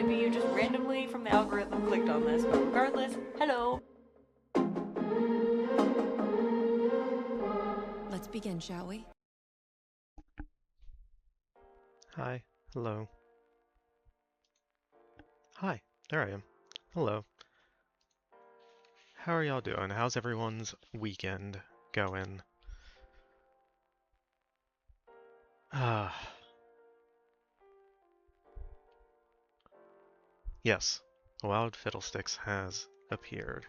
maybe you just randomly from the algorithm clicked on this, but regardless, hello! Let's begin, shall we? Hi. Hello. Hi. There I am. Hello. How are y'all doing? How's everyone's weekend going? Ah. Yes. Wild Fiddlesticks has appeared.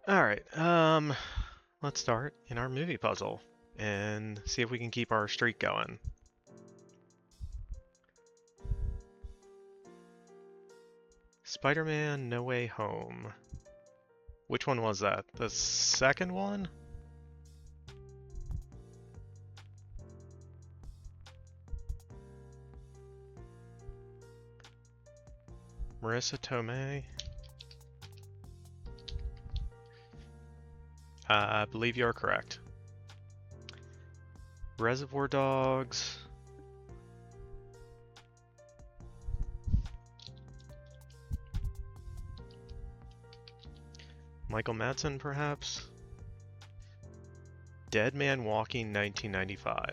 Alright, let's start in our movie puzzle and see if we can keep our streak going. Spider-Man No Way Home. Which one was that? The second one? Marissa Tomei? I believe you are correct. Reservoir Dogs. Michael Madsen, perhaps? Dead Man Walking 1995.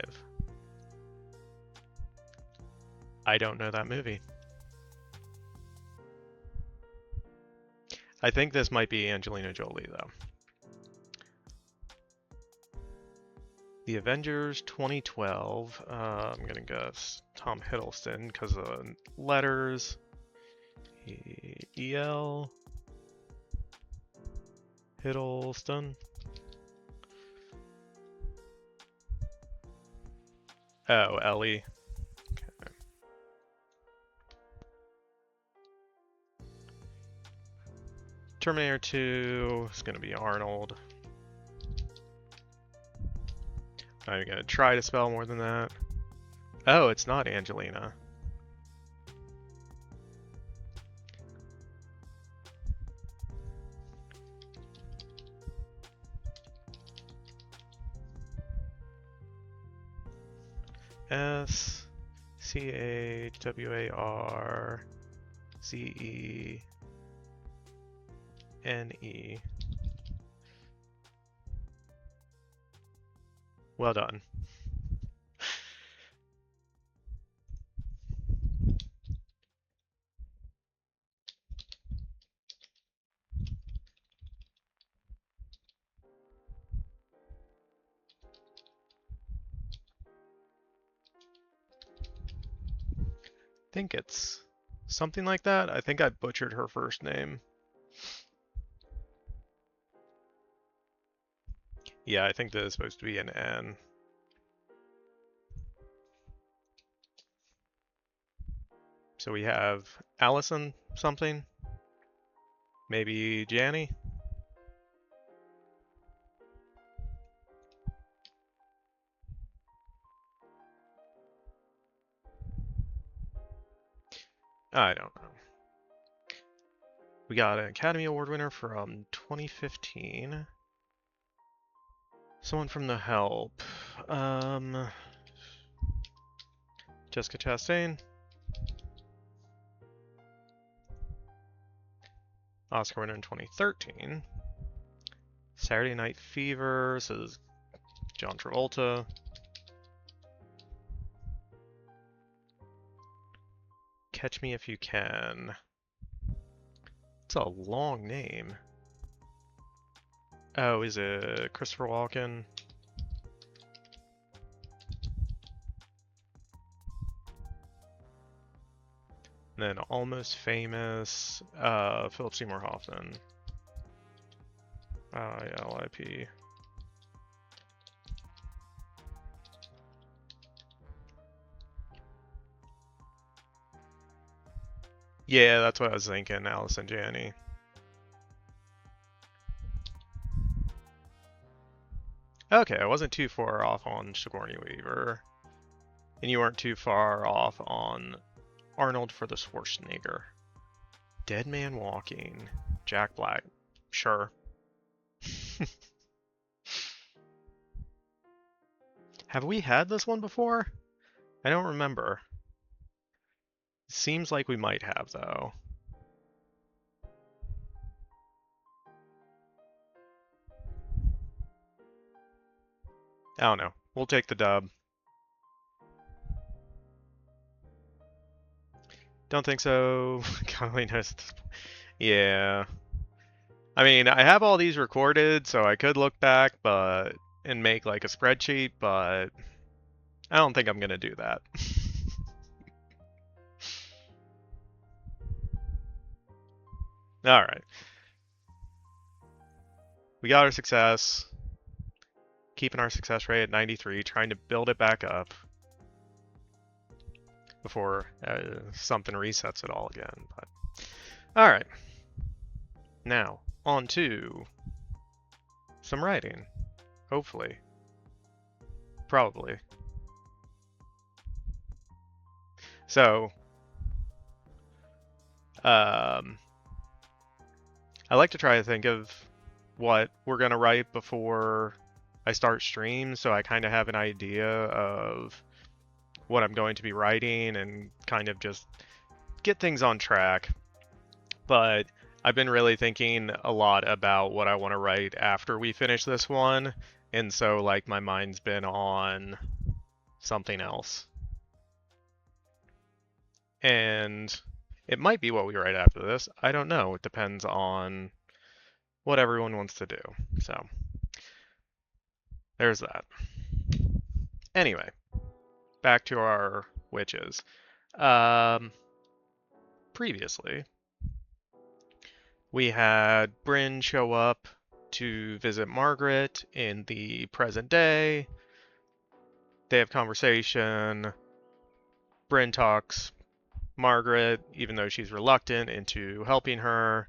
I don't know that movie. I think this might be Angelina Jolie, though. The Avengers 2012. I'm gonna guess Tom Hiddleston because of letters. E.L. Hiddleston. Oh, Ellie. Okay. Terminator 2 is gonna be Arnold. I'm gonna try to spell more than that. Oh, it's not Angelina. Schwarzenegger. Well done. I think it's something like that. I think I butchered her first name. Yeah, I think that is supposed to be an N. So we have Allison something. Maybe Janny. I don't know. We got an Academy Award winner from 2015. Someone from The Help. Jessica Chastain. Oscar winner in 2013. Saturday Night Fever. This is John Travolta. Catch Me If You Can. It's a long name. Oh, is it Christopher Walken? And then Almost Famous, Philip Seymour Hoffman. LIP. Yeah, that's what I was thinking, Allison Janney. Okay, I wasn't too far off on Sigourney Weaver. And you weren't too far off on Arnold for the Schwarzenegger. Dead Man Walking. Jack Black. Sure. Have we had this one before? I don't remember. Seems like we might have, though. I don't know. We'll take the dub. Don't think so. Yeah. I mean, I have all these recorded, so I could look back, and make like a spreadsheet, but I don't think I'm gonna do that. All right. We got our success. Keeping our success rate at 93, trying to build it back up before something resets it all again. But all right. Now, on to some writing. Hopefully. Probably. So, I like to try to think of what we're going to write before I start stream, so I kind of have an idea of what I'm going to be writing and kind of just get things on track. But I've been really thinking a lot about what I want to write after we finish this one, and so like my mind's been on something else. And it might be what we write after this. I don't know. It depends on what everyone wants to do. So there's that. Anyway, back to our witches. Previously, we had Bryn show up to visit Margaret in the present day. They have conversation. Bryn talks Margaret, even though she's reluctant, into helping her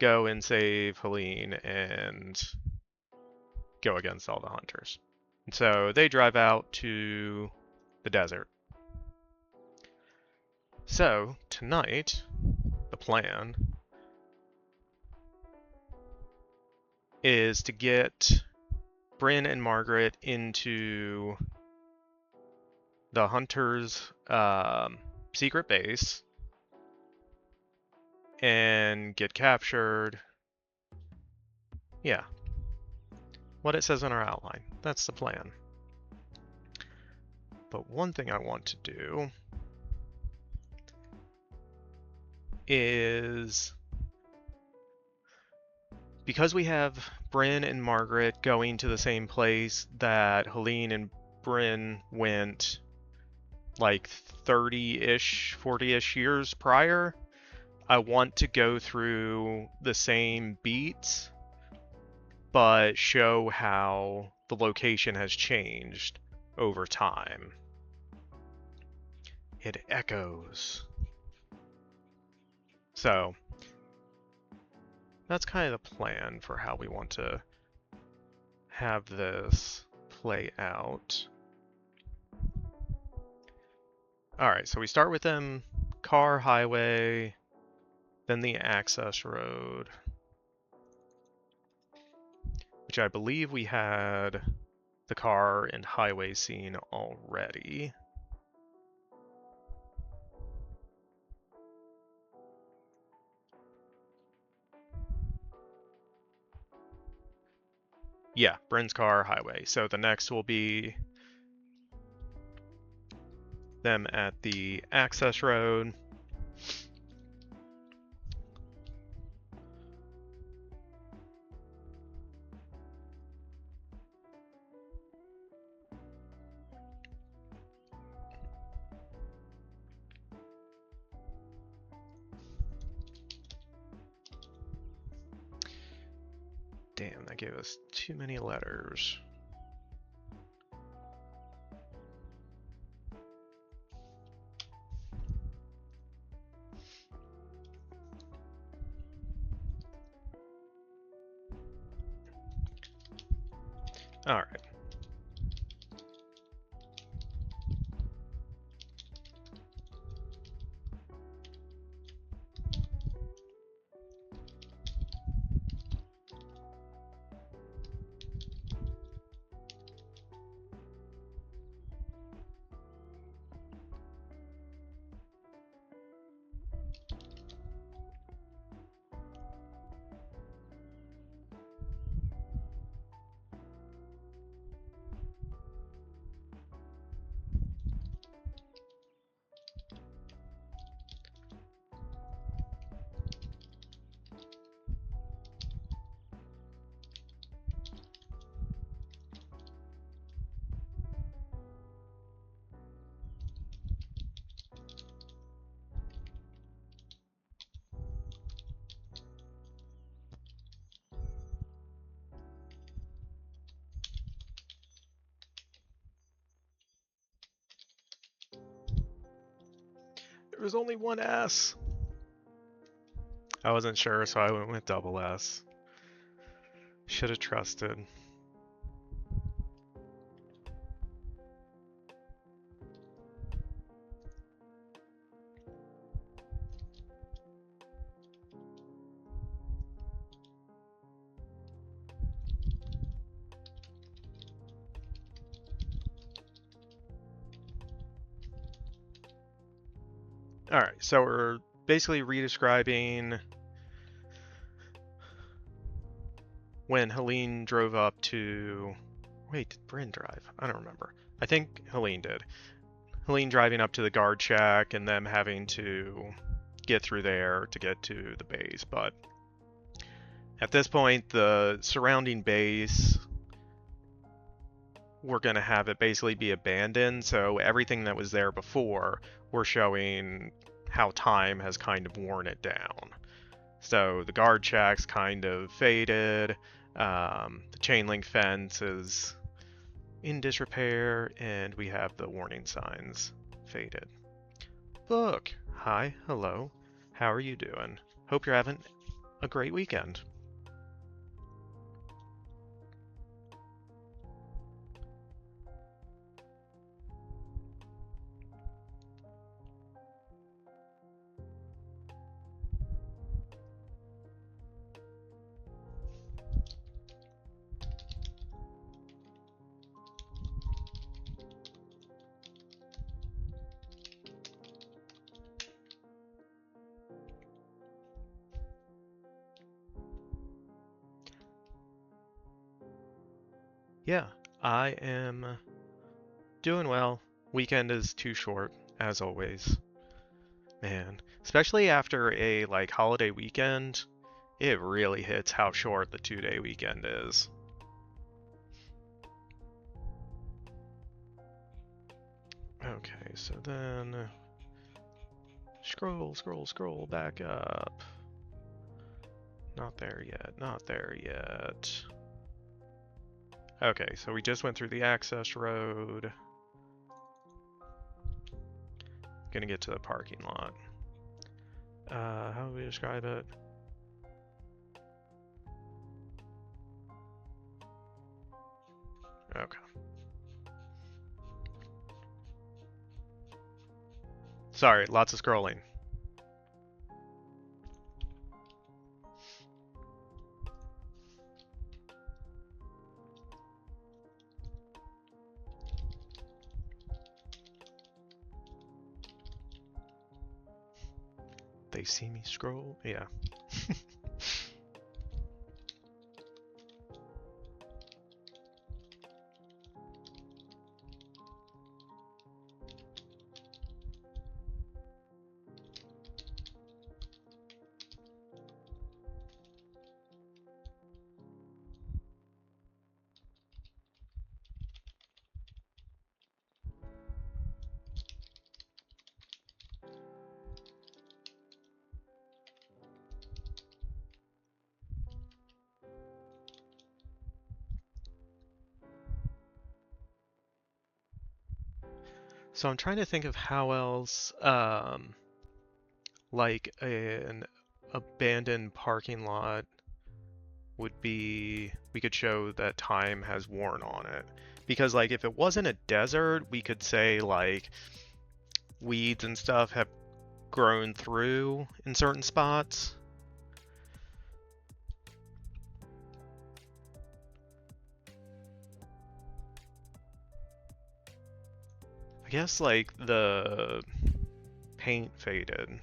go and save Helene and go against all the hunters. And so they drive out to the desert. So tonight, the plan is to get Bryn and Margaret into the hunter's secret base and get captured. Yeah. What it says in our outline. That's the plan. But one thing I want to do is, because we have Bryn and Margaret going to the same place that Helene and Bryn went like 30-ish, 40-ish years prior, I want to go through the same beats, but show how the location has changed over time. It echoes. So that's kind of the plan for how we want to have this play out. Alright, so we start with them car, highway, then the access road, which I believe we had the car and highway scene already. Yeah, Bryn's car, highway. So the next will be them at the access road. Damn, that gave us too many letters. All right. There was only one S. I wasn't sure, so I went with double S. Should have trusted. Alright, so we're basically redescribing when Helene drove up to... Wait, did Bryn drive? I don't remember. I think Helene did. Helene driving up to the guard shack and them having to get through there to get to the base. But at this point, the surrounding base, we're going to have it basically be abandoned. So everything that was there before, we're showing how time has kind of worn it down. So the guard shack's kind of faded. The chain link fence is in disrepair, and we have the warning signs faded. Look, hi, hello, how are you doing? Hope you're having a great weekend. Yeah, I am doing well. Weekend is too short, as always. Man, especially after a holiday weekend, it really hits how short the 2-day weekend is. Okay, so then scroll back up. Not there yet, not there yet. Okay, so we just went through the access road. Gonna get to the parking lot. How do we describe it? Okay. Sorry, lots of scrolling. They see me scroll? Yeah. So I'm trying to think of how else, like an abandoned parking lot would be, we could show that time has worn on it. Because if it wasn't a desert, we could say weeds and stuff have grown through in certain spots. I guess the paint faded.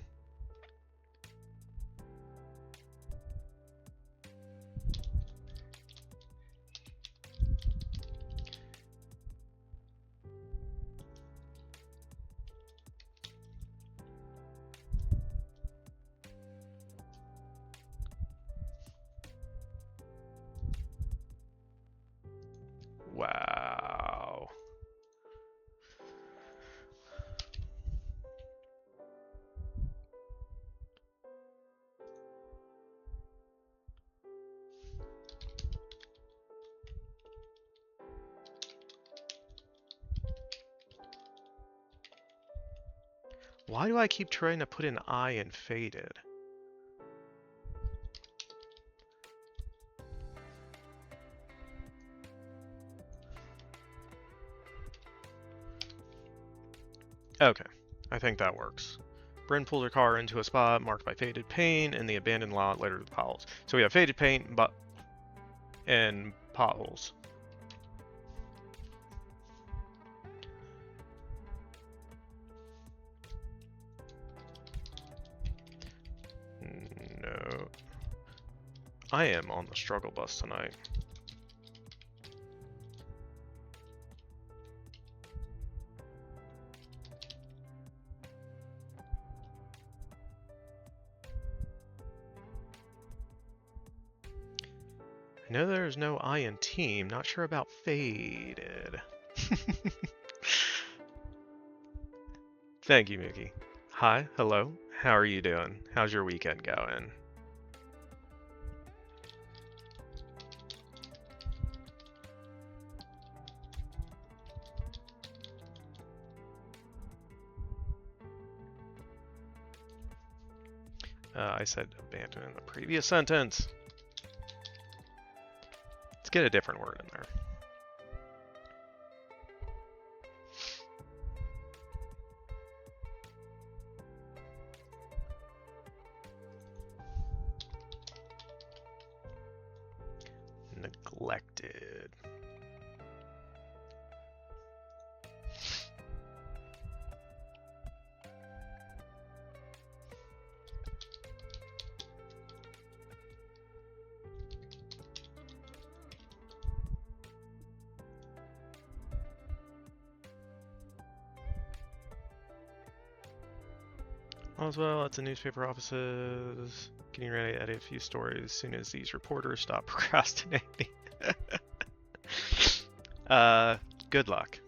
Wow. Why do I keep trying to put an I in faded? Okay, I think that works. Bryn pulled her car into a spot marked by faded paint and the abandoned lot littered with potholes. So we have faded paint and potholes. No. I am on the struggle bus tonight. I know there's no I in team, not sure about faded. Thank you, Mickey. Hi, hello, how are you doing? How's your weekend going? I said abandon in the previous sentence. Let's get a different word in there. Neglected. Oswell at the newspaper offices, getting ready to edit a few stories as soon as these reporters stop procrastinating. Good luck.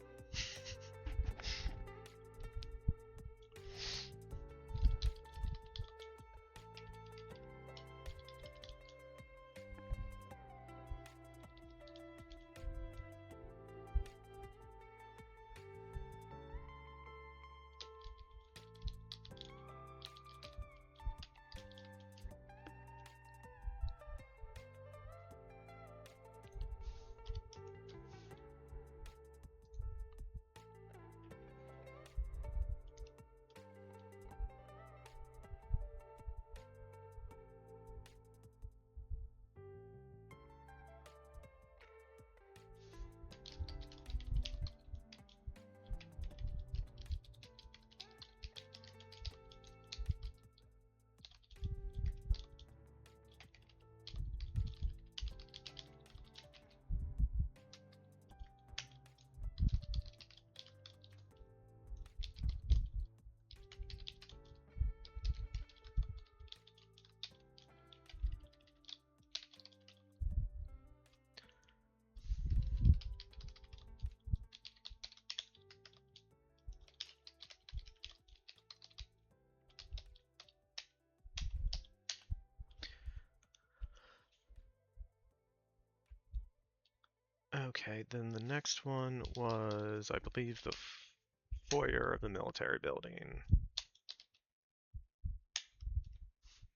Okay, then the next one was, I believe, the foyer of the military building.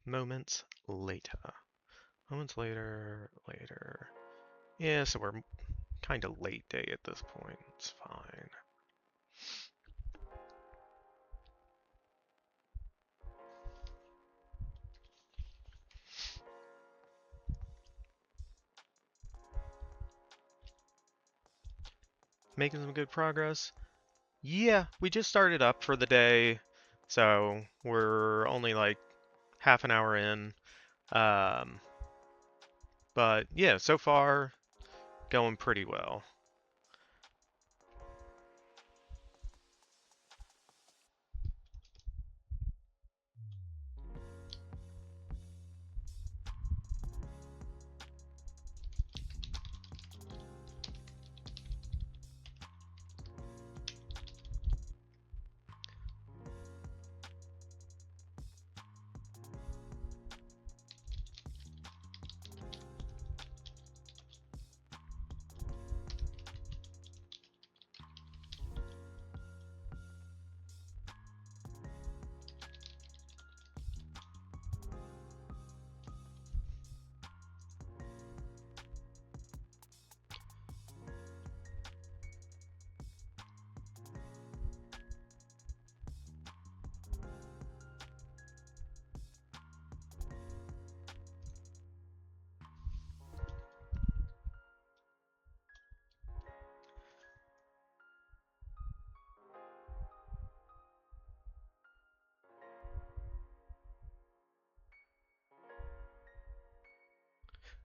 Moments later. Moments later. Yeah, so we're kind of late day at this point. It's fine. Making some good progress. Yeah, we just started up for the day, so we're only like half an hour in. But yeah, so far going pretty well.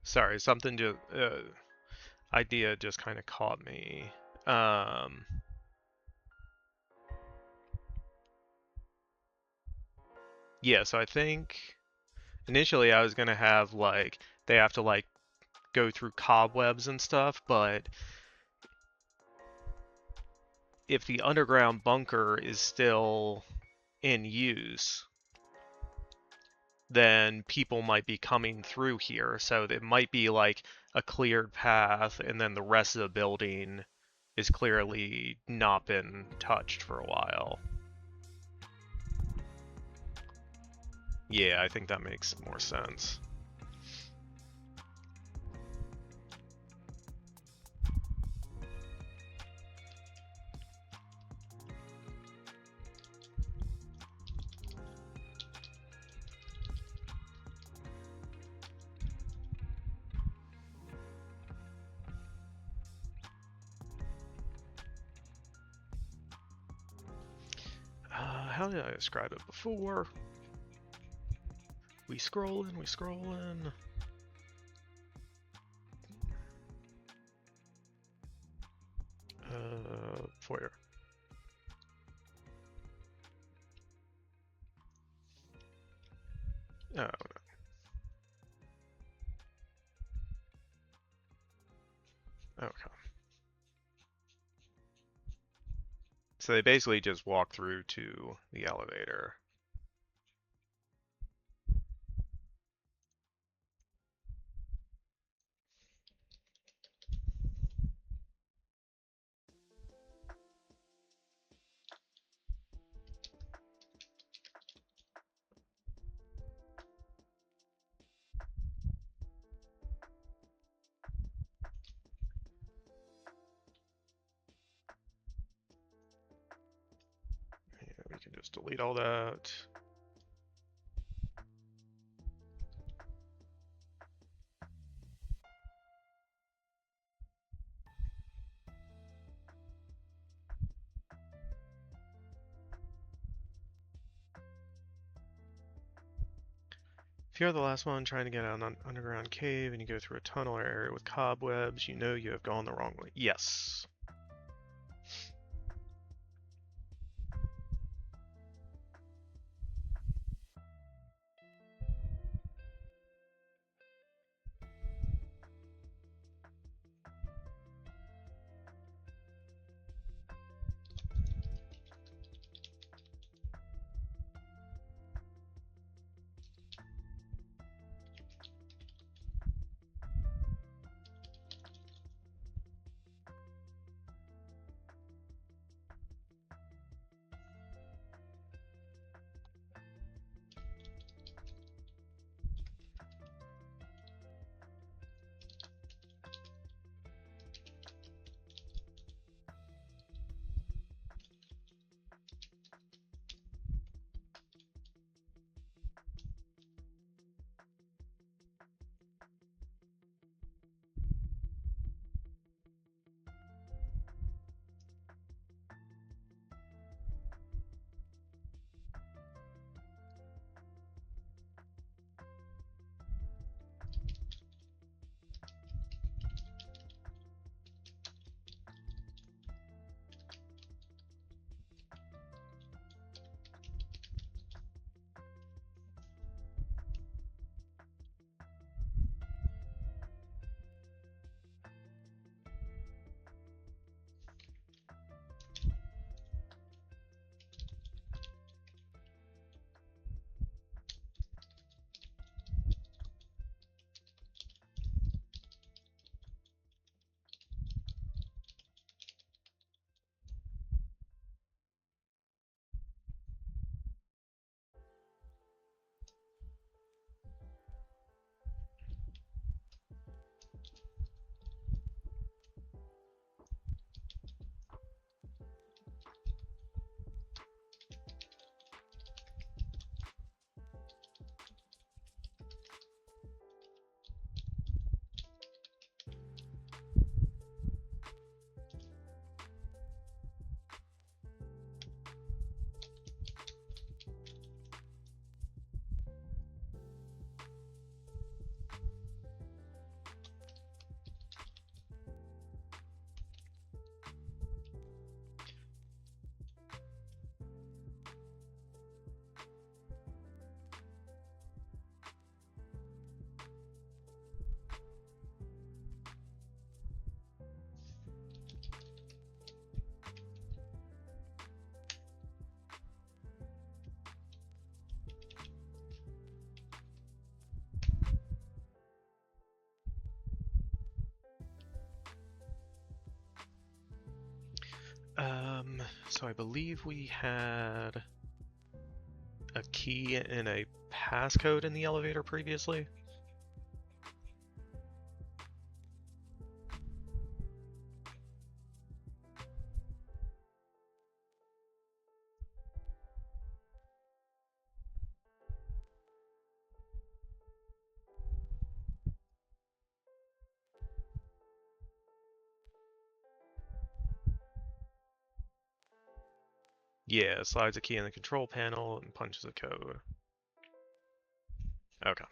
Sorry, something just idea just kind of caught me. Um, yeah, so I think initially I was gonna have like they have to like go through cobwebs and stuff, but if the underground bunker is still in use, then people might be coming through here. So it might be like a cleared path, and then the rest of the building is clearly not been touched for a while. Yeah, I think that makes more sense. How did I describe it before? We scrolling, we scrolling. Foyer. Oh, no. Okay. So they basically just walk through to the elevator. Yeah, we can just delete all that. If you're the last one trying to get out an underground cave and you go through a tunnel area with cobwebs, you know you have gone the wrong way. Yes. So I believe we had a key and a passcode in the elevator previously. Yeah, slides a key in the control panel and punches a code. Okay.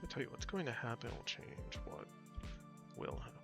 I'll tell you what's going to happen will change what will happen.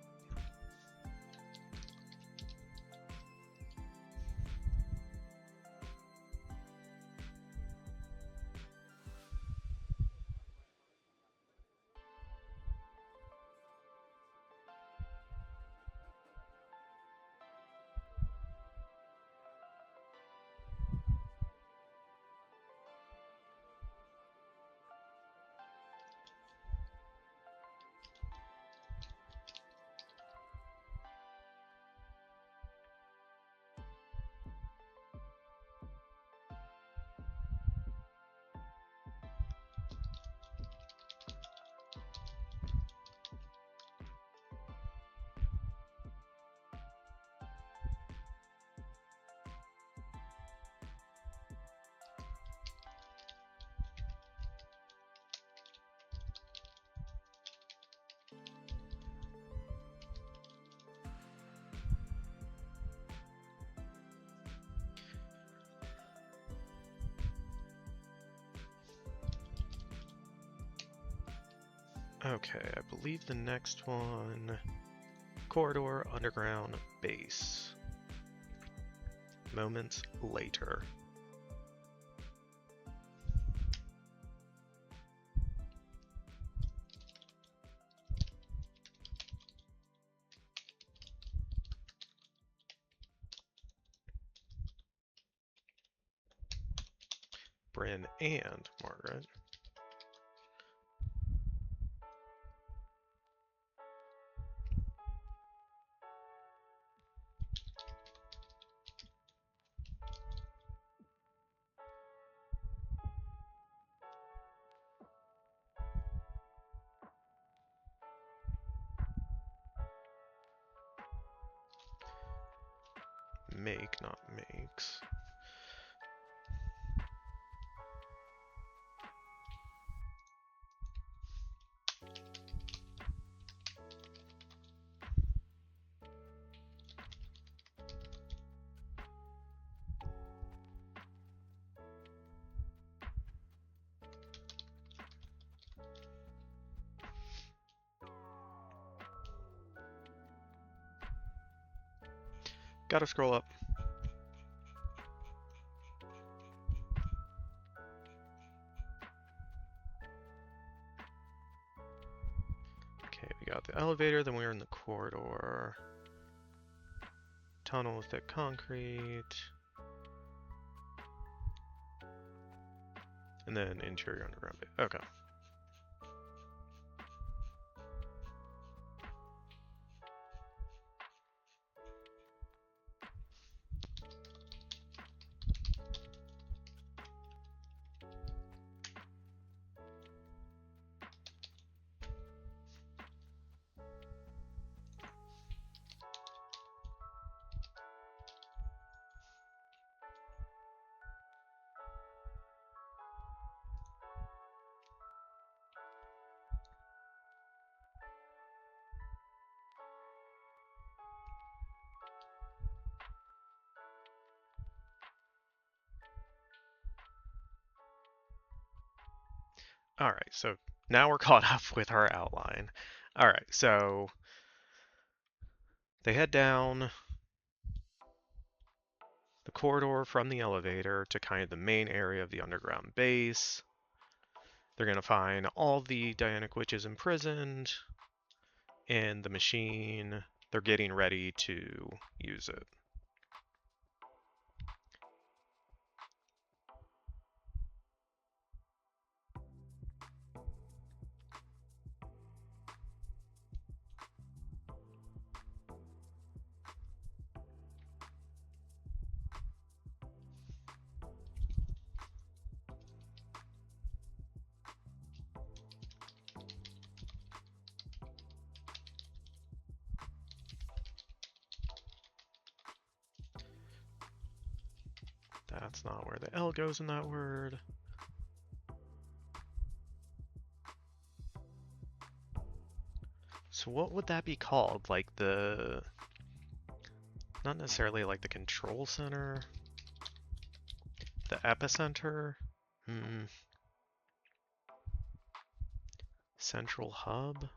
Okay, I believe the next one, corridor, underground, base. Moments later. Bryn and Margaret. Make, not makes. Gotta scroll up. Okay, we got the elevator, then we're in the corridor. Tunnel with thick concrete. And then interior underground. Okay. All right, so now we're caught up with our outline. All right, so they head down the corridor from the elevator to kind of the main area of the underground base. They're going to find all the Dianic witches imprisoned and the machine. They're getting ready to use it. That's not where the L goes in that word. So what would that be called? Like the... Not necessarily like the control center? The epicenter? Central hub?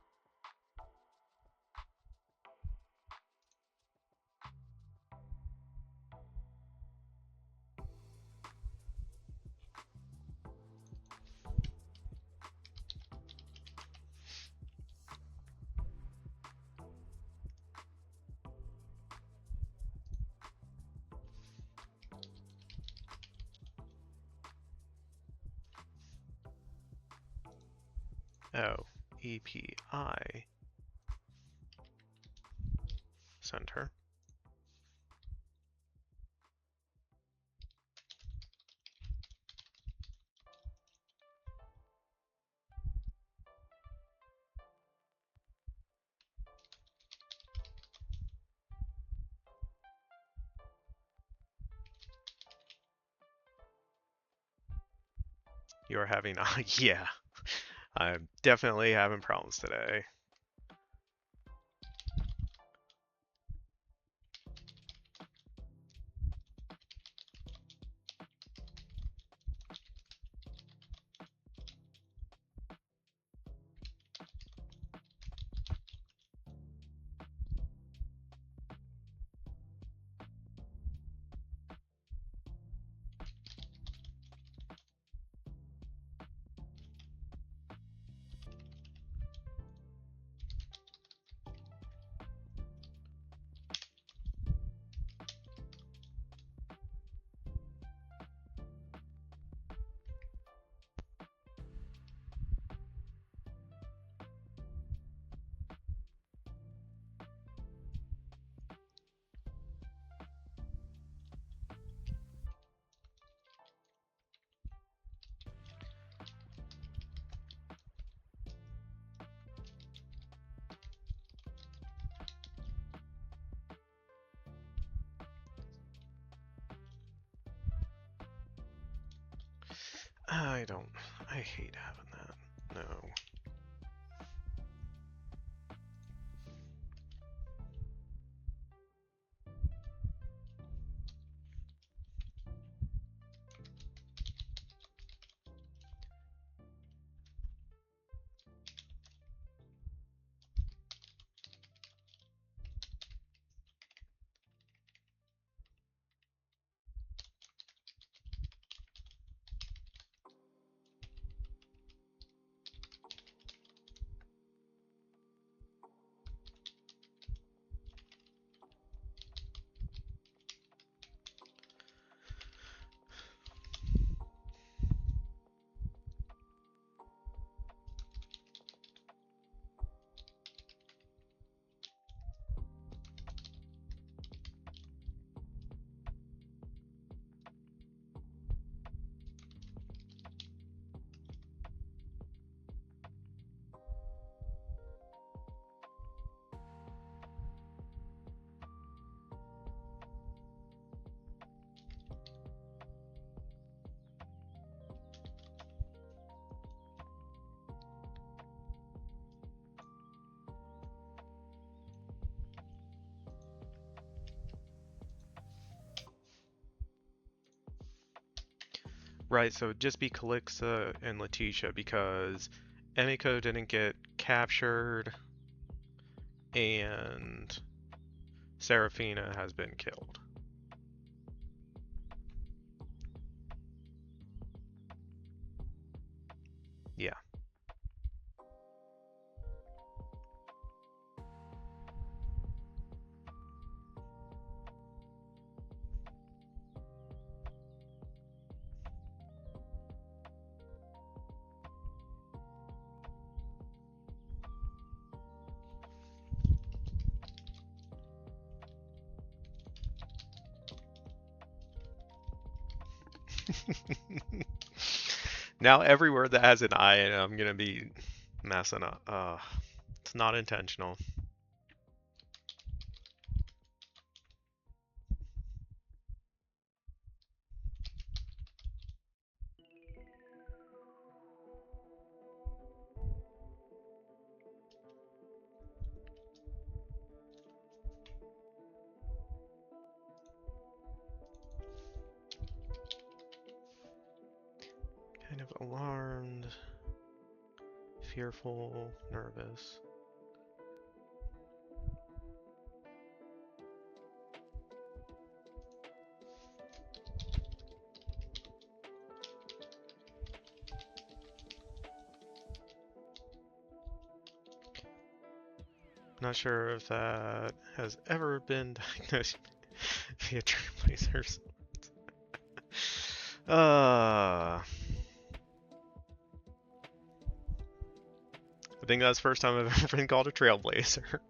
Oh, EPI center. You're having, yeah, I'm definitely having problems today. I don't. I hate having that. No. Right, so it'd just be Calixa and Letitia because Emiko didn't get captured and Serafina has been killed. Yeah. Now every word that has an I in it, I'm gonna be messing up. It's not intentional. Kind of alarmed, fearful, nervous. Not sure if that has ever been diagnosed via trailblazers. I think that's the first time I've ever been called a trailblazer.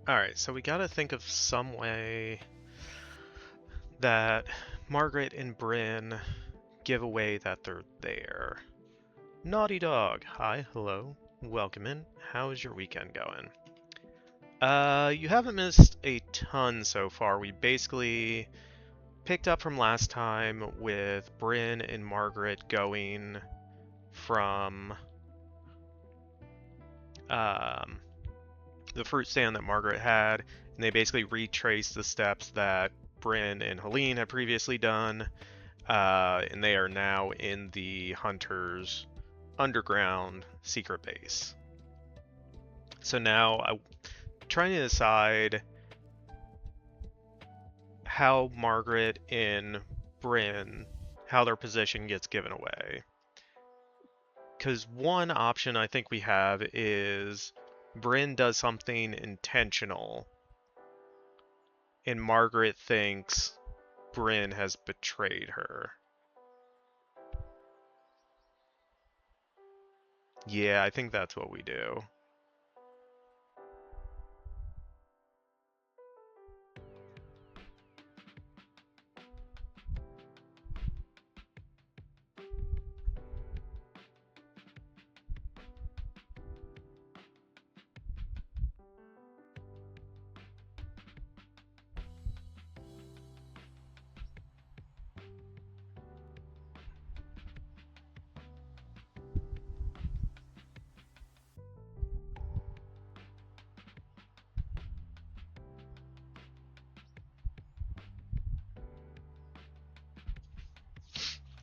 Alright, so we gotta think of some way that Margaret and Bryn give away that they're there. Naughty Dog, hi, hello, welcome in. How is your weekend going? You haven't missed a ton so far. We basically picked up from last time with Bryn and Margaret going from the fruit stand that Margaret had, and they basically retraced the steps that Bryn and Helene had previously done, and they are now in the Hunter's underground secret base. So now I'm trying to decide how Margaret and Bryn, how their position gets given away. Because one option I think we have is Bryn does something intentional, and Margaret thinks Bryn has betrayed her. Yeah, I think that's what we do.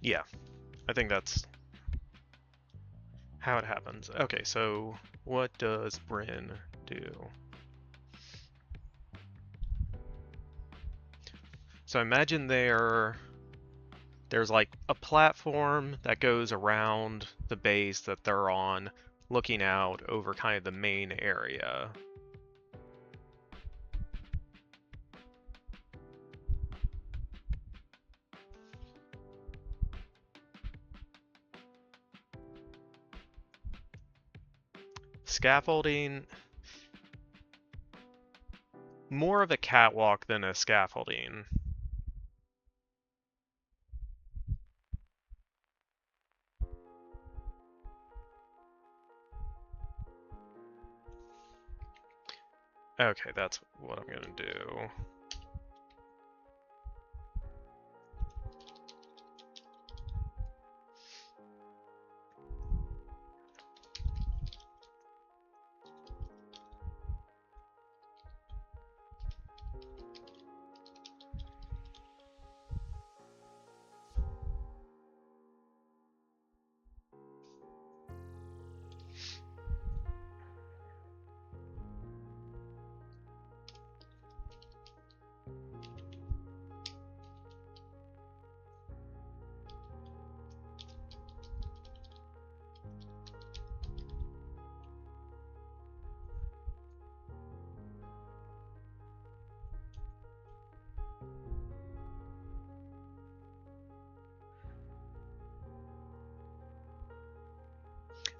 Yeah, I think that's how it happens. Okay, so what does Bryn do? So imagine there's like a platform that goes around the base that they're on, looking out over kind of the main area. Scaffolding, more of a catwalk than a scaffolding. Okay, that's what I'm gonna do.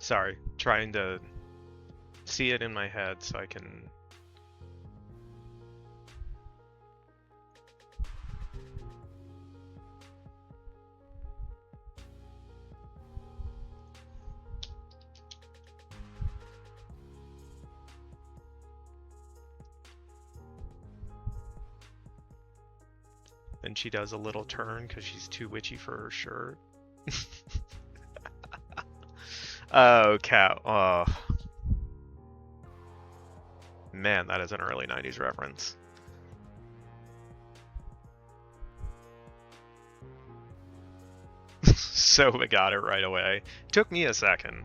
Sorry, trying to see it in my head so I can... Then she does a little turn because she's too witchy for her shirt. Oh, cow. Oh. Man, that is an early 90s reference. Sova got it right away. Took me a second.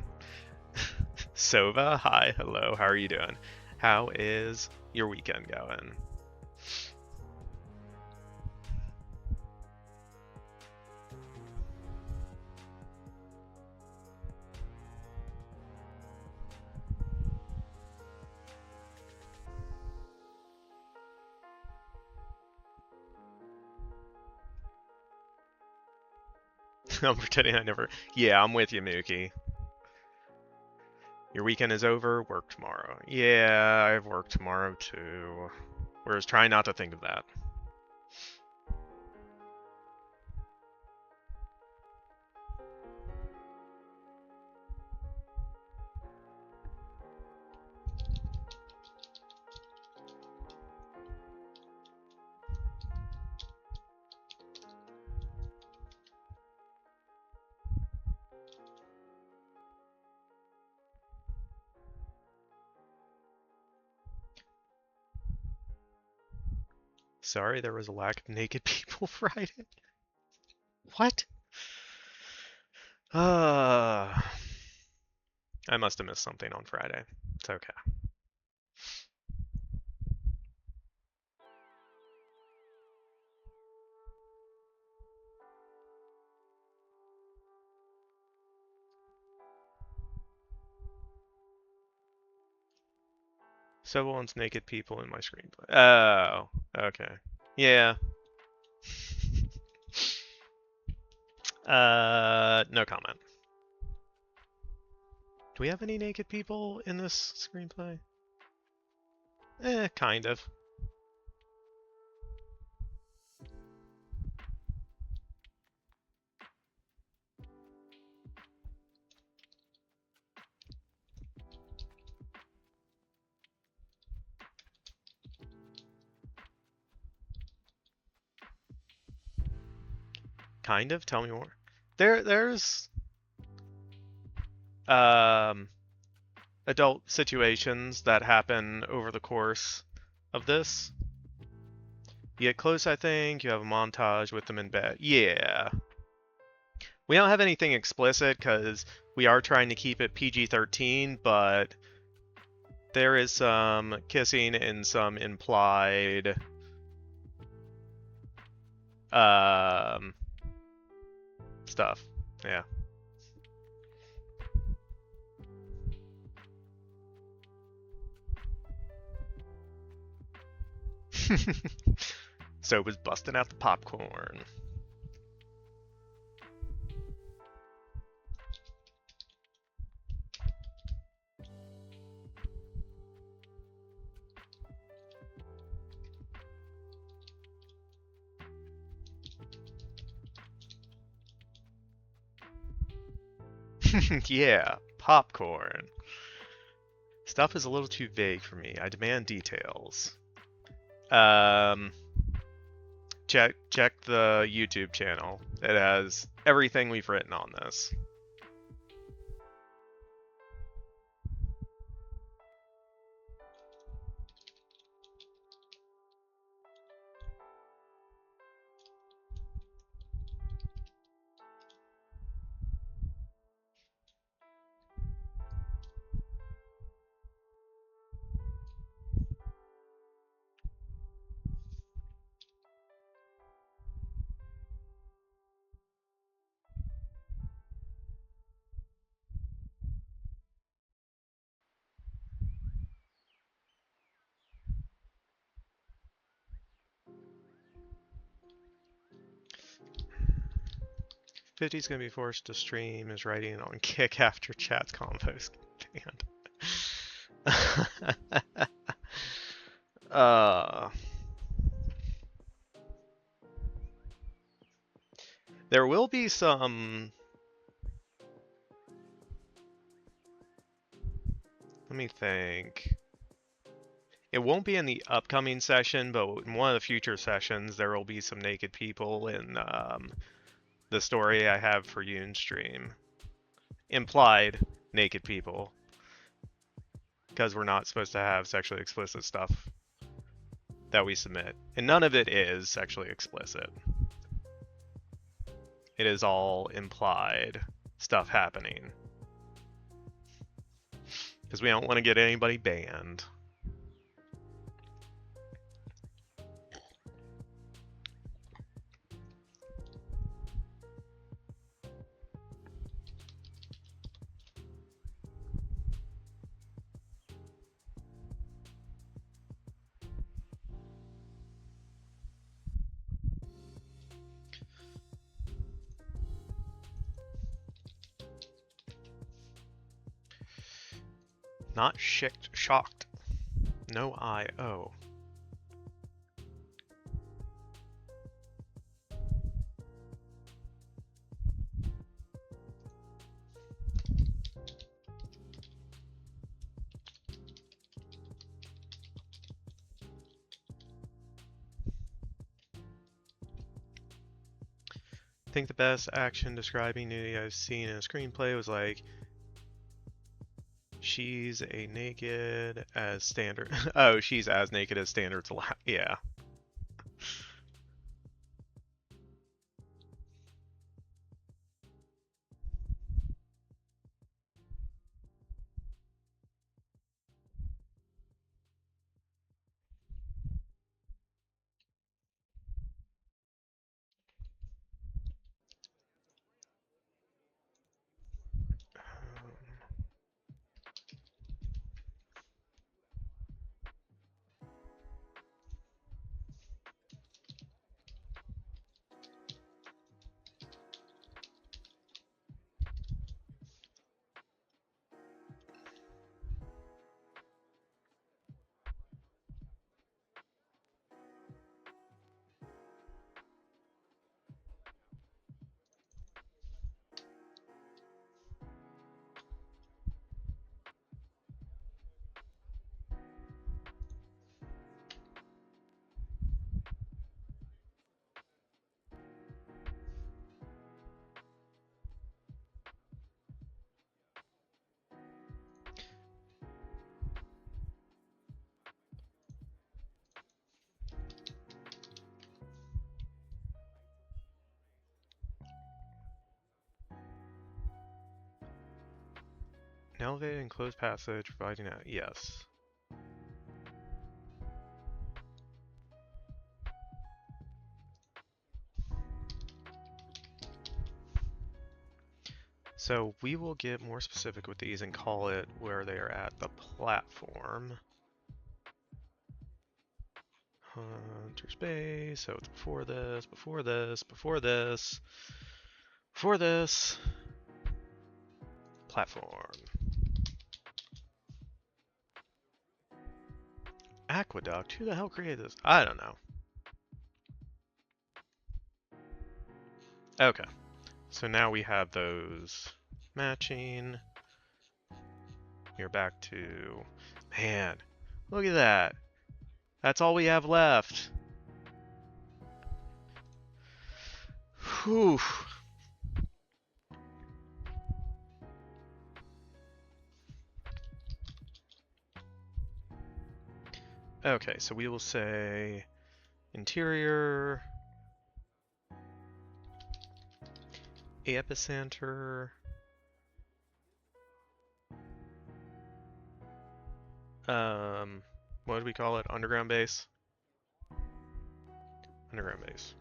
Sova, hi, hello, how are you doing? How is your weekend going? I'm pretending I never... Yeah, I'm with you, Mookie. Your weekend is over, work tomorrow. Yeah, I have work tomorrow too. Whereas trying not to think of that. Sorry, there was a lack of naked people Friday. What? I must have missed something on Friday. It's okay. Several once naked people in my screenplay. Oh, okay. Yeah. No comment. Do we have any naked people in this screenplay? Kind of. Kind of? Tell me more. There's adult situations that happen over the course of this. You get close, I think. You have a montage with them in bed. Yeah. We don't have anything explicit because we are trying to keep it PG-13, but there is some kissing and some implied stuff. Yeah. So it was busting out the popcorn. Yeah, popcorn. Stuff is a little too vague for me. I demand details. Check the YouTube channel. It has everything we've written on this. Fifty's gonna be forced to stream his writing on Kick after chat's combos banned. uh, there will be some. Let me think. It won't be in the upcoming session, but in one of the future sessions, there will be some naked people in the story I have for Yoon stream. Implied naked people. Because we're not supposed to have sexually explicit stuff that we submit. And none of it is sexually explicit. It is all implied stuff happening. Because we don't want to get anybody banned. Not shocked. No I.O. I think the best action describing nudity I've seen in a screenplay was like, she's a naked as standard. Oh, she's as naked as standards allow. Yeah. An elevated enclosed passage providing a yes. So we will get more specific with these and call it where they are at the platform. Hunter's base, so it's before this, before this, before this, before this. Platform. Aqueduct? Who the hell created this? I don't know. Okay. So now we have those matching. You're back to... Man, look at that. That's all we have left. Whew. Okay, so we will say interior, epicenter, what do we call it? Underground base? Underground base.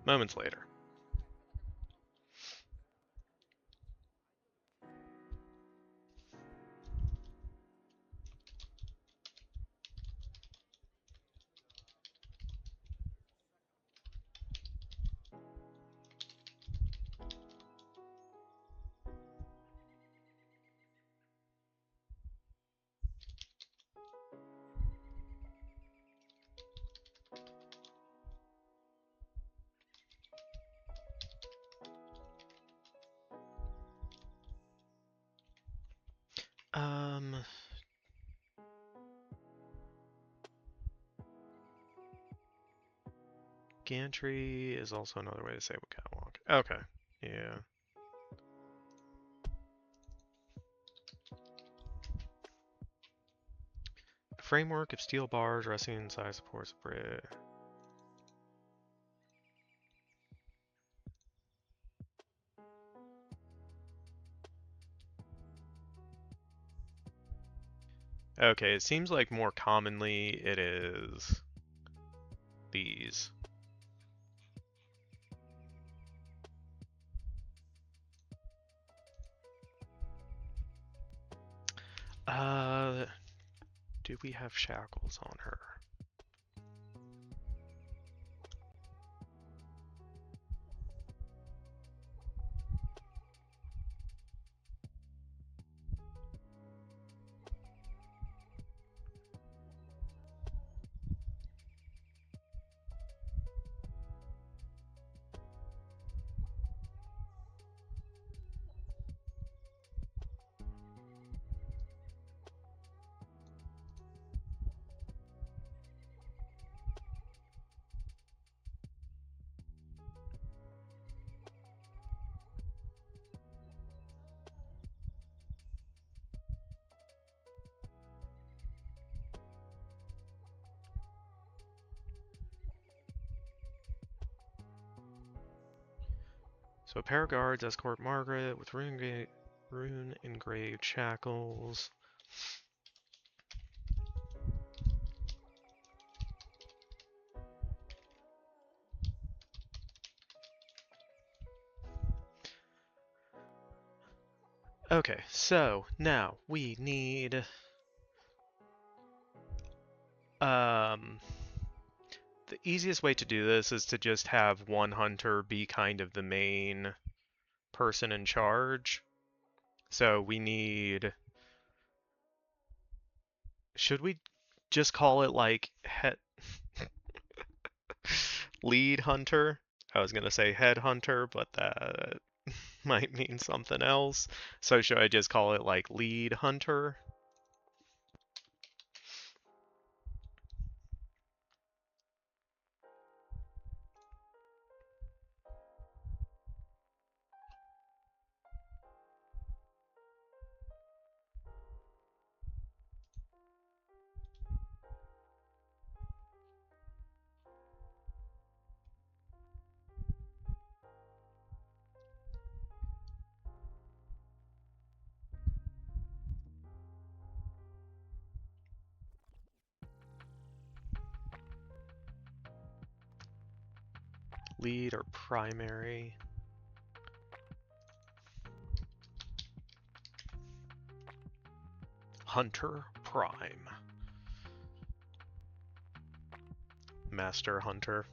Moments later. Gantry is also another way to say catwalk. Okay, yeah. A framework of steel bars resting inside supports a bridge. Okay, it seems like more commonly it is these. Do we have shackles on her? So a pair of guards escort Margaret with rune engraved shackles. Okay, so now we need the easiest way to do this is to just have one hunter be kind of the main person in charge. So we need... Should we just call it like lead hunter? I was gonna say head hunter, but that might mean something else. So should I just call it like lead hunter? Lead or primary. Hunter Prime. Master Hunter.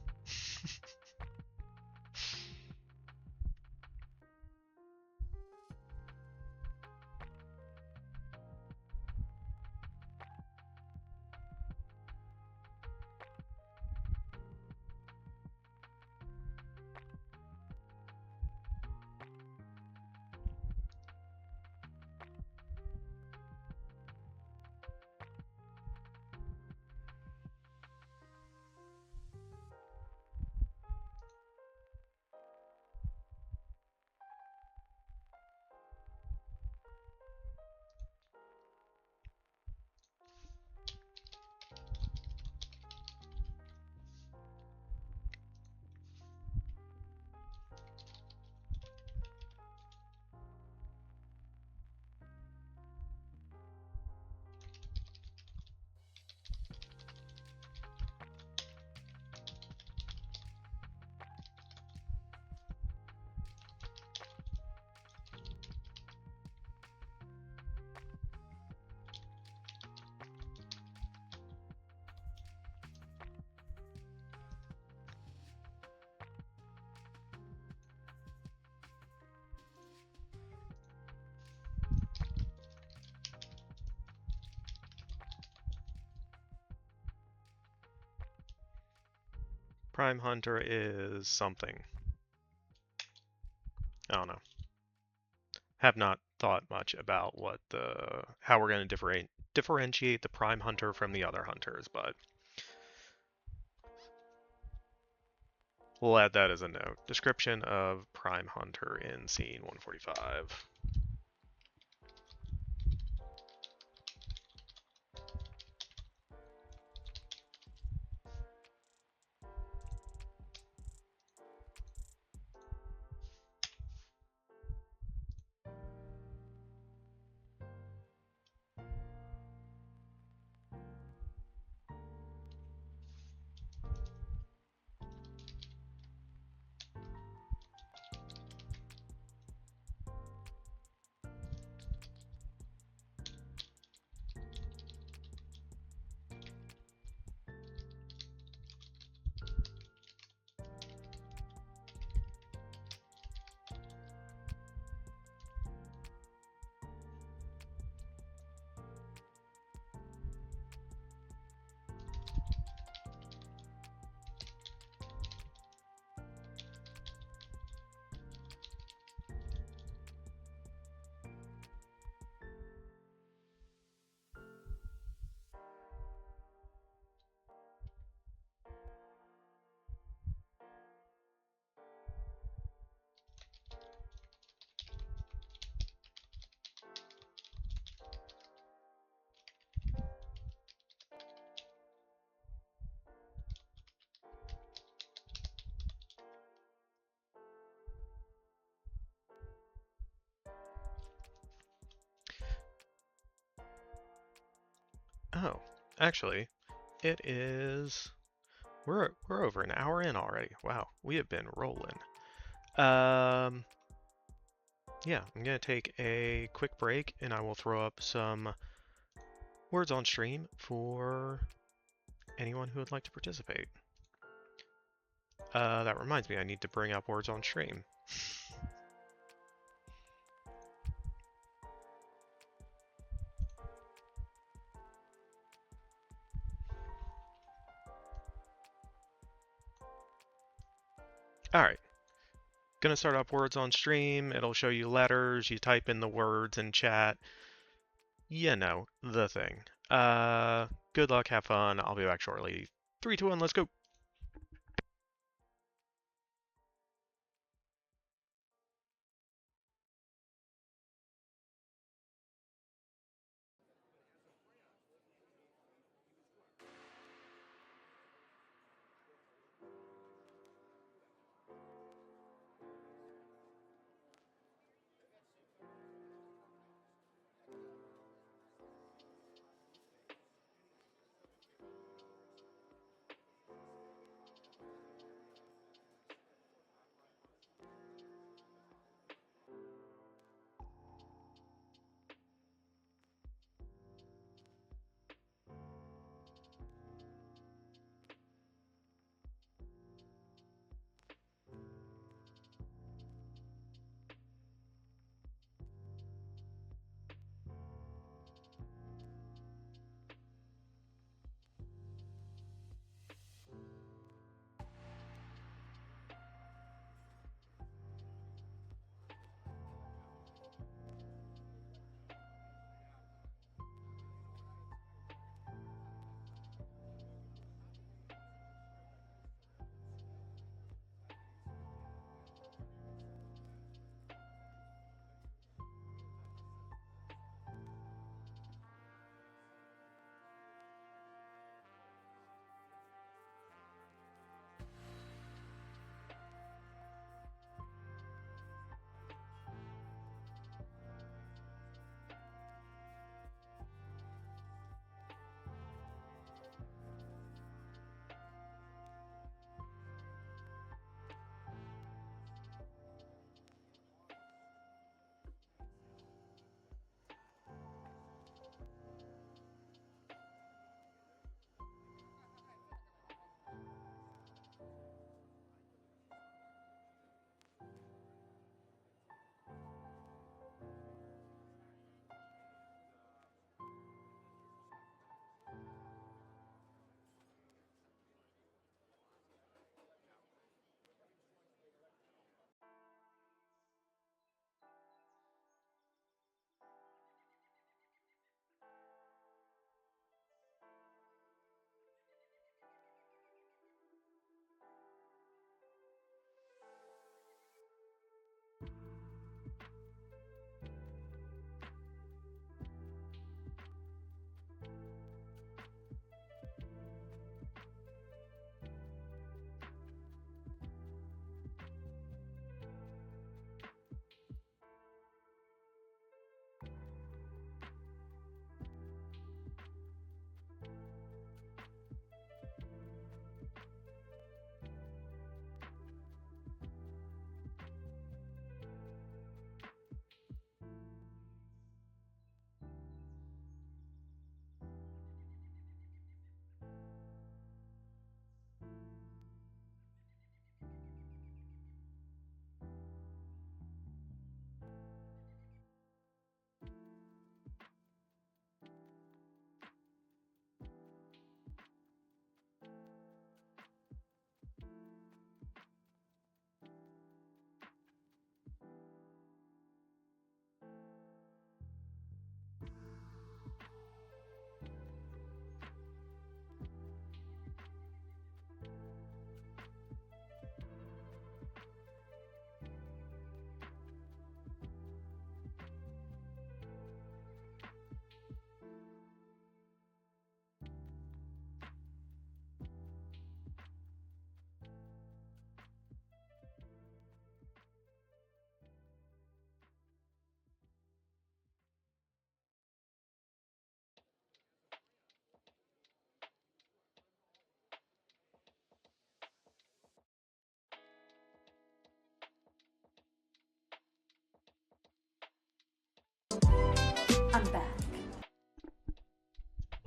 Prime Hunter is something. I don't know. Have not thought much about how we're going to differentiate the Prime Hunter from the other hunters, but we'll add that as a note. Description of Prime Hunter in scene 145. Oh, actually, it is. We're over an hour in already. Wow, we have been rolling. Yeah, I'm gonna take a quick break, and I will throw up some words on stream for anyone who would like to participate. That reminds me, I need to bring up words on stream. Alright, gonna start up words on stream. It'll show you letters, you type in the words in chat. You know, the thing. Good luck, have fun, I'll be back shortly. 3, 2, 1, let's go!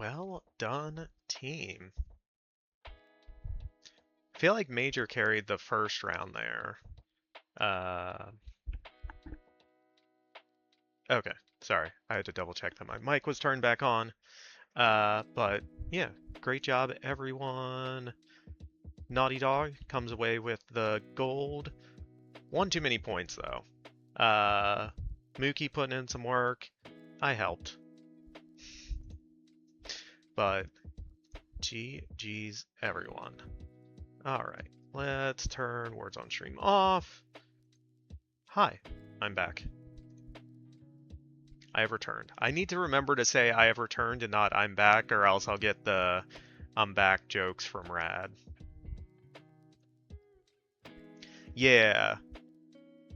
Well done, team. I feel like Major carried the first round there. Okay, sorry. I had to double check that my mic was turned back on. But yeah, great job, everyone. Naughty Dog comes away with the gold. One too many points, though. Mookie putting in some work. I helped. But GG's, everyone. Alright, let's turn words on stream off. Hi, I'm back. I have returned. I need to remember to say I have returned and not I'm back, or else I'll get the I'm back jokes from Rad. Yeah.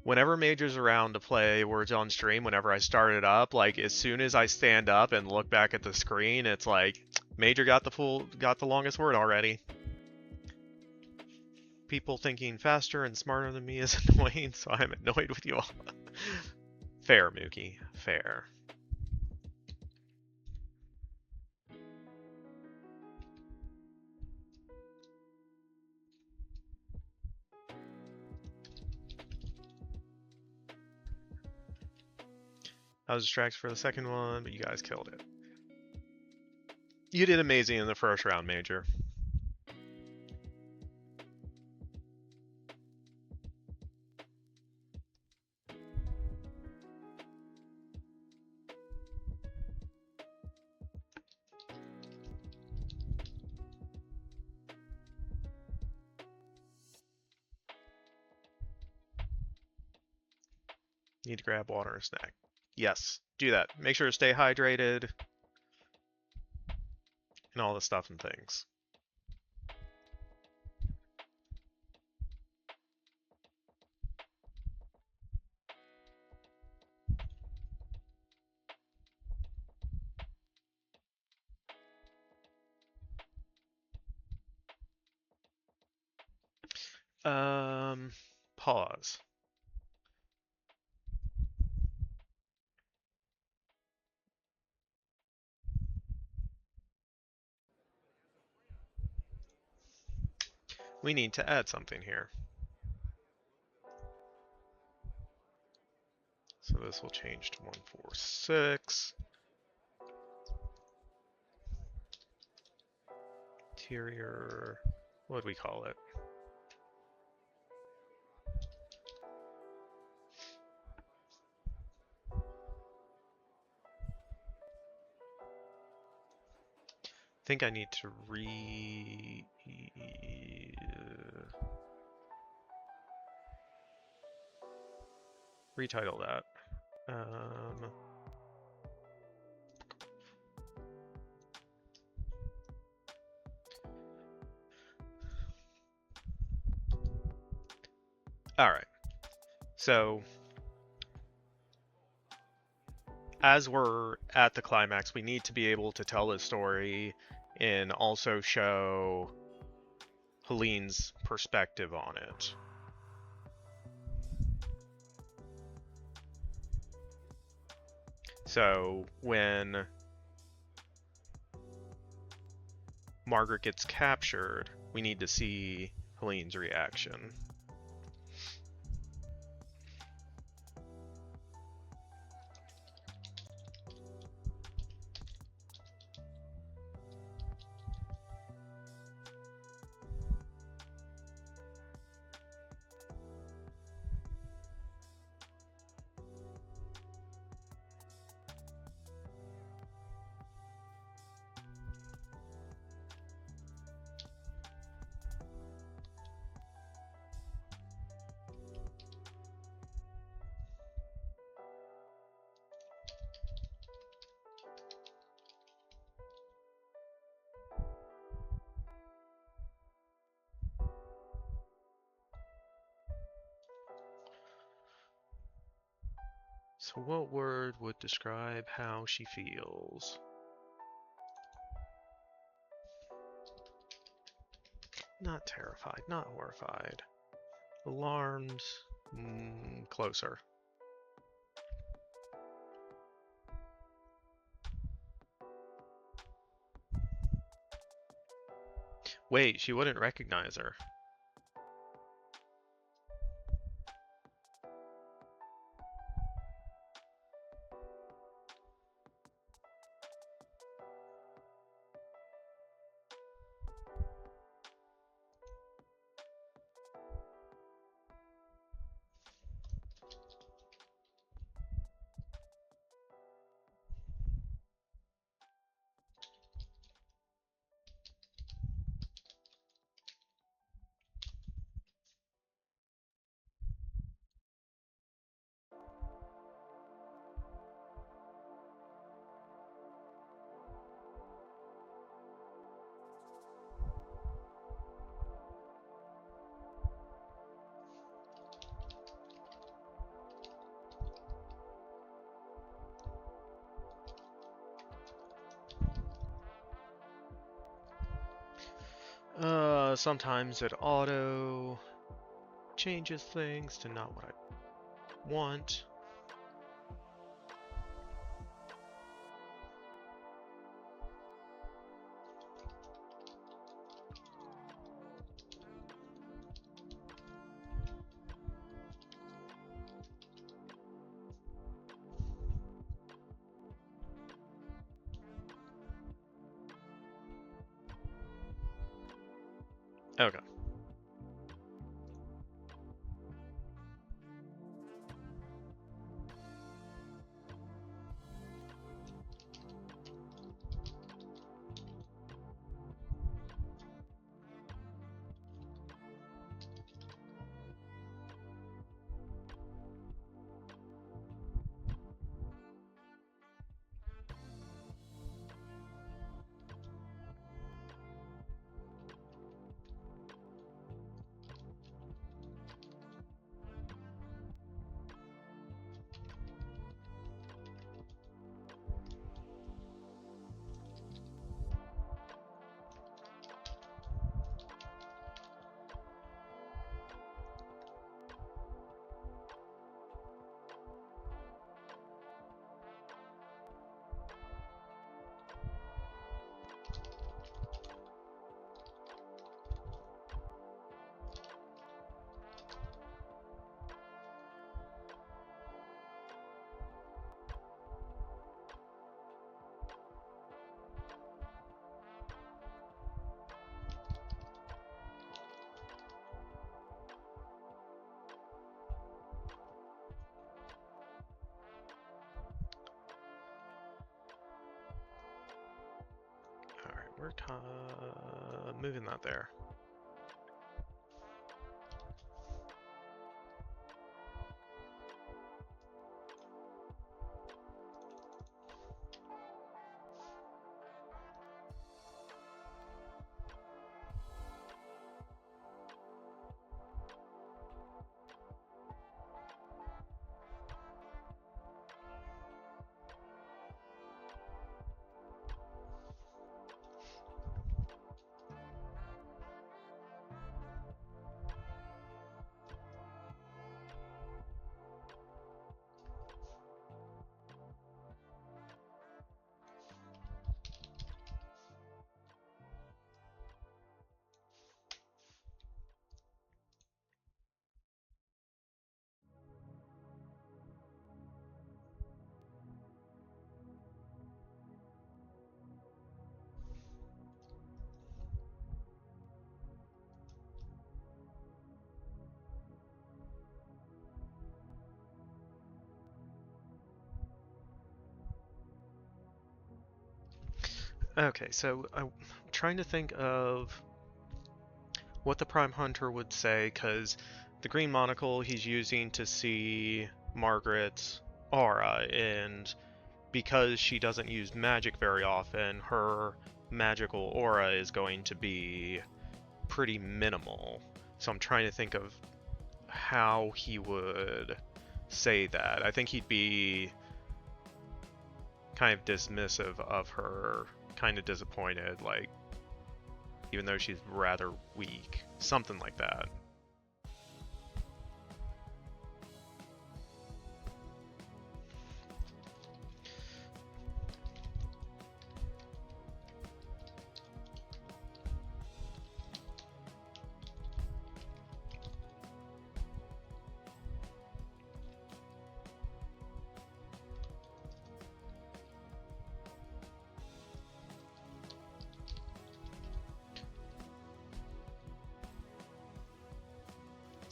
Whenever Major's around to play words on stream, whenever I start it up, like as soon as I stand up and look back at the screen, it's like Major got the longest word already. People thinking faster and smarter than me is annoying, so I'm annoyed with you all. Fair, Mookie. Fair. I was distracted for the second one, but you guys killed it. You did amazing in the first round, Major. Need to grab water and snack. Yes, do that. Make sure to stay hydrated and all the stuff and things. Pause. We need to add something here. So this will change to 146. Interior, what do we call it? I think I need to retitle that. All right. So as we're at the climax, we need to be able to tell this story and also show Helene's perspective on it. So when Margaret gets captured, we need to see Helene's reaction. So what word would describe how she feels? Not terrified, not horrified. Alarmed, closer. Wait, she wouldn't recognize her. Sometimes it auto changes things to not what I want. Okay. Alright, we're moving that there. Okay, so I'm trying to think of what the Prime Hunter would say, because the green monocle he's using to see Margaret's aura, and because she doesn't use magic very often, her magical aura is going to be pretty minimal. So I'm trying to think of how he would say that. I think he'd be kind of dismissive of her, kind of disappointed, like, even though she's rather weak. Something like that.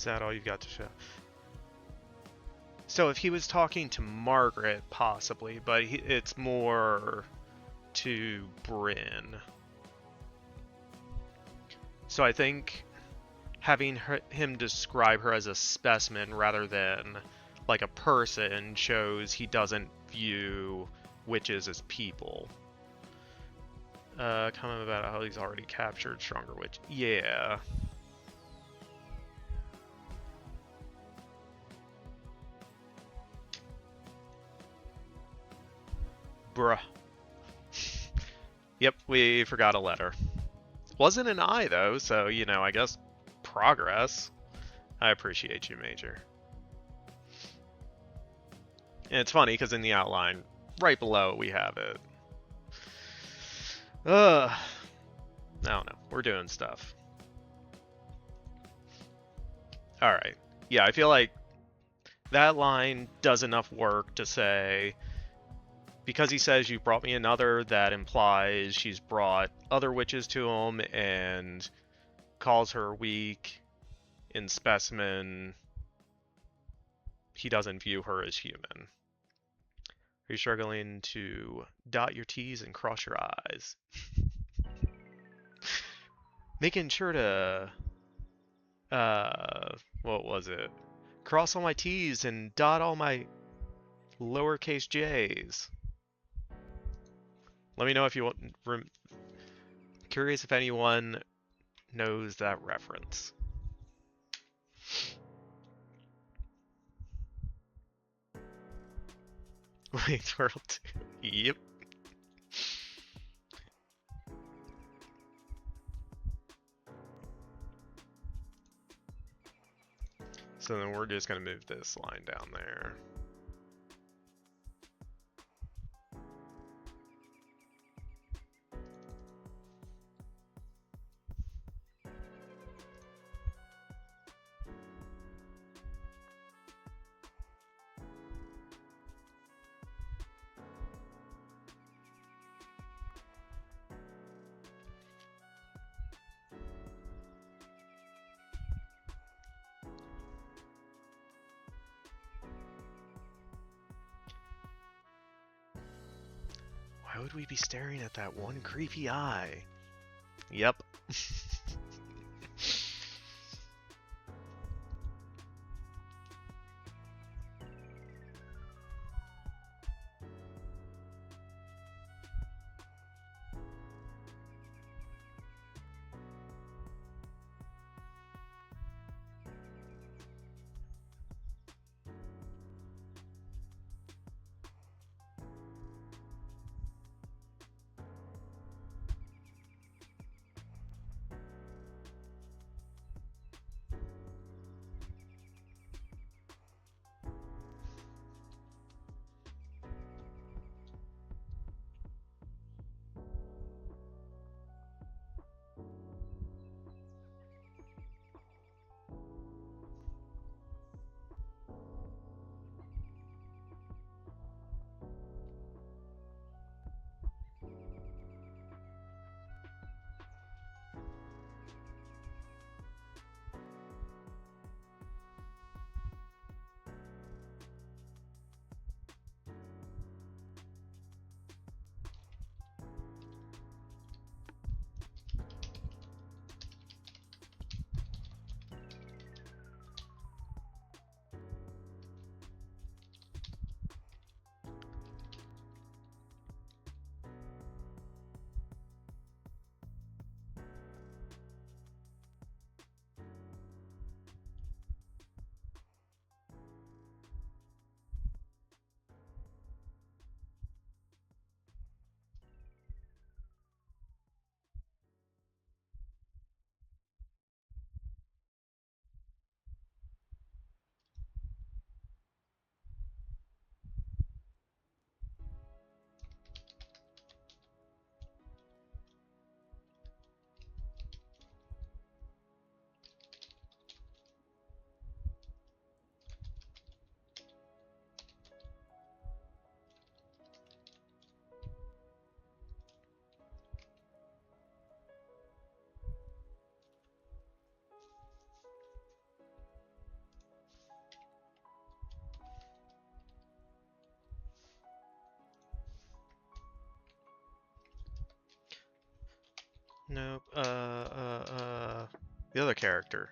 Is that all you've got to show? So if he was talking to Margaret, possibly, but it's more to Bryn. So I think having him describe her as a specimen rather than like a person shows he doesn't view witches as people. Comment about how he's already captured stronger witch. Yeah. Bruh. Yep, we forgot a letter. Wasn't an I though, so you know, I guess progress. I appreciate you, Major. And it's funny because in the outline, right below, we have it. I don't know. We're doing stuff. Alright. Yeah, I feel like that line does enough work to say, because he says you brought me another, that implies she's brought other witches to him and calls her weak. In specimen, he doesn't view her as human. Are you struggling to dot your T's and cross your I's? Making sure to, what was it? Cross all my T's and dot all my lowercase j's. Let me know if you want. Curious if anyone knows that reference. Wayne's World 2. Yep. So then we're just going to move this line down there. Why would we be staring at that one creepy eye? Yep. Nope. The other character.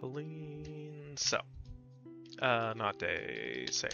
Helene. So. Not day. Same.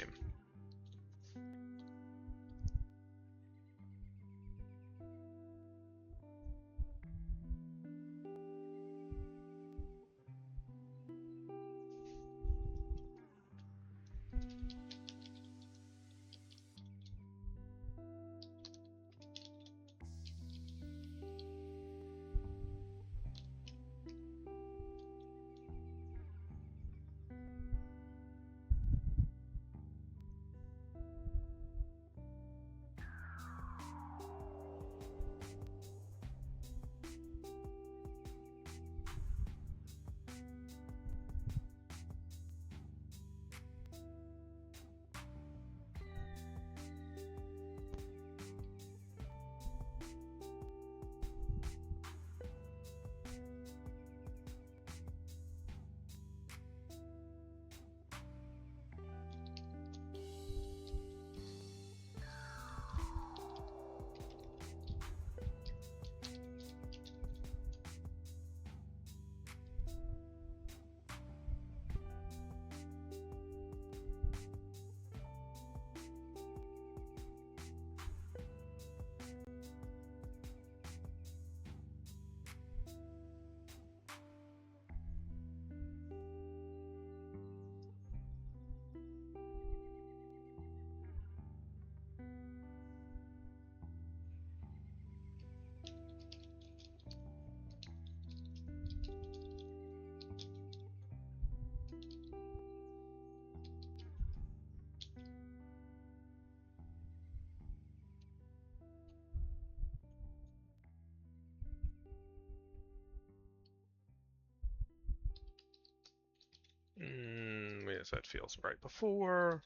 We just had feels right before.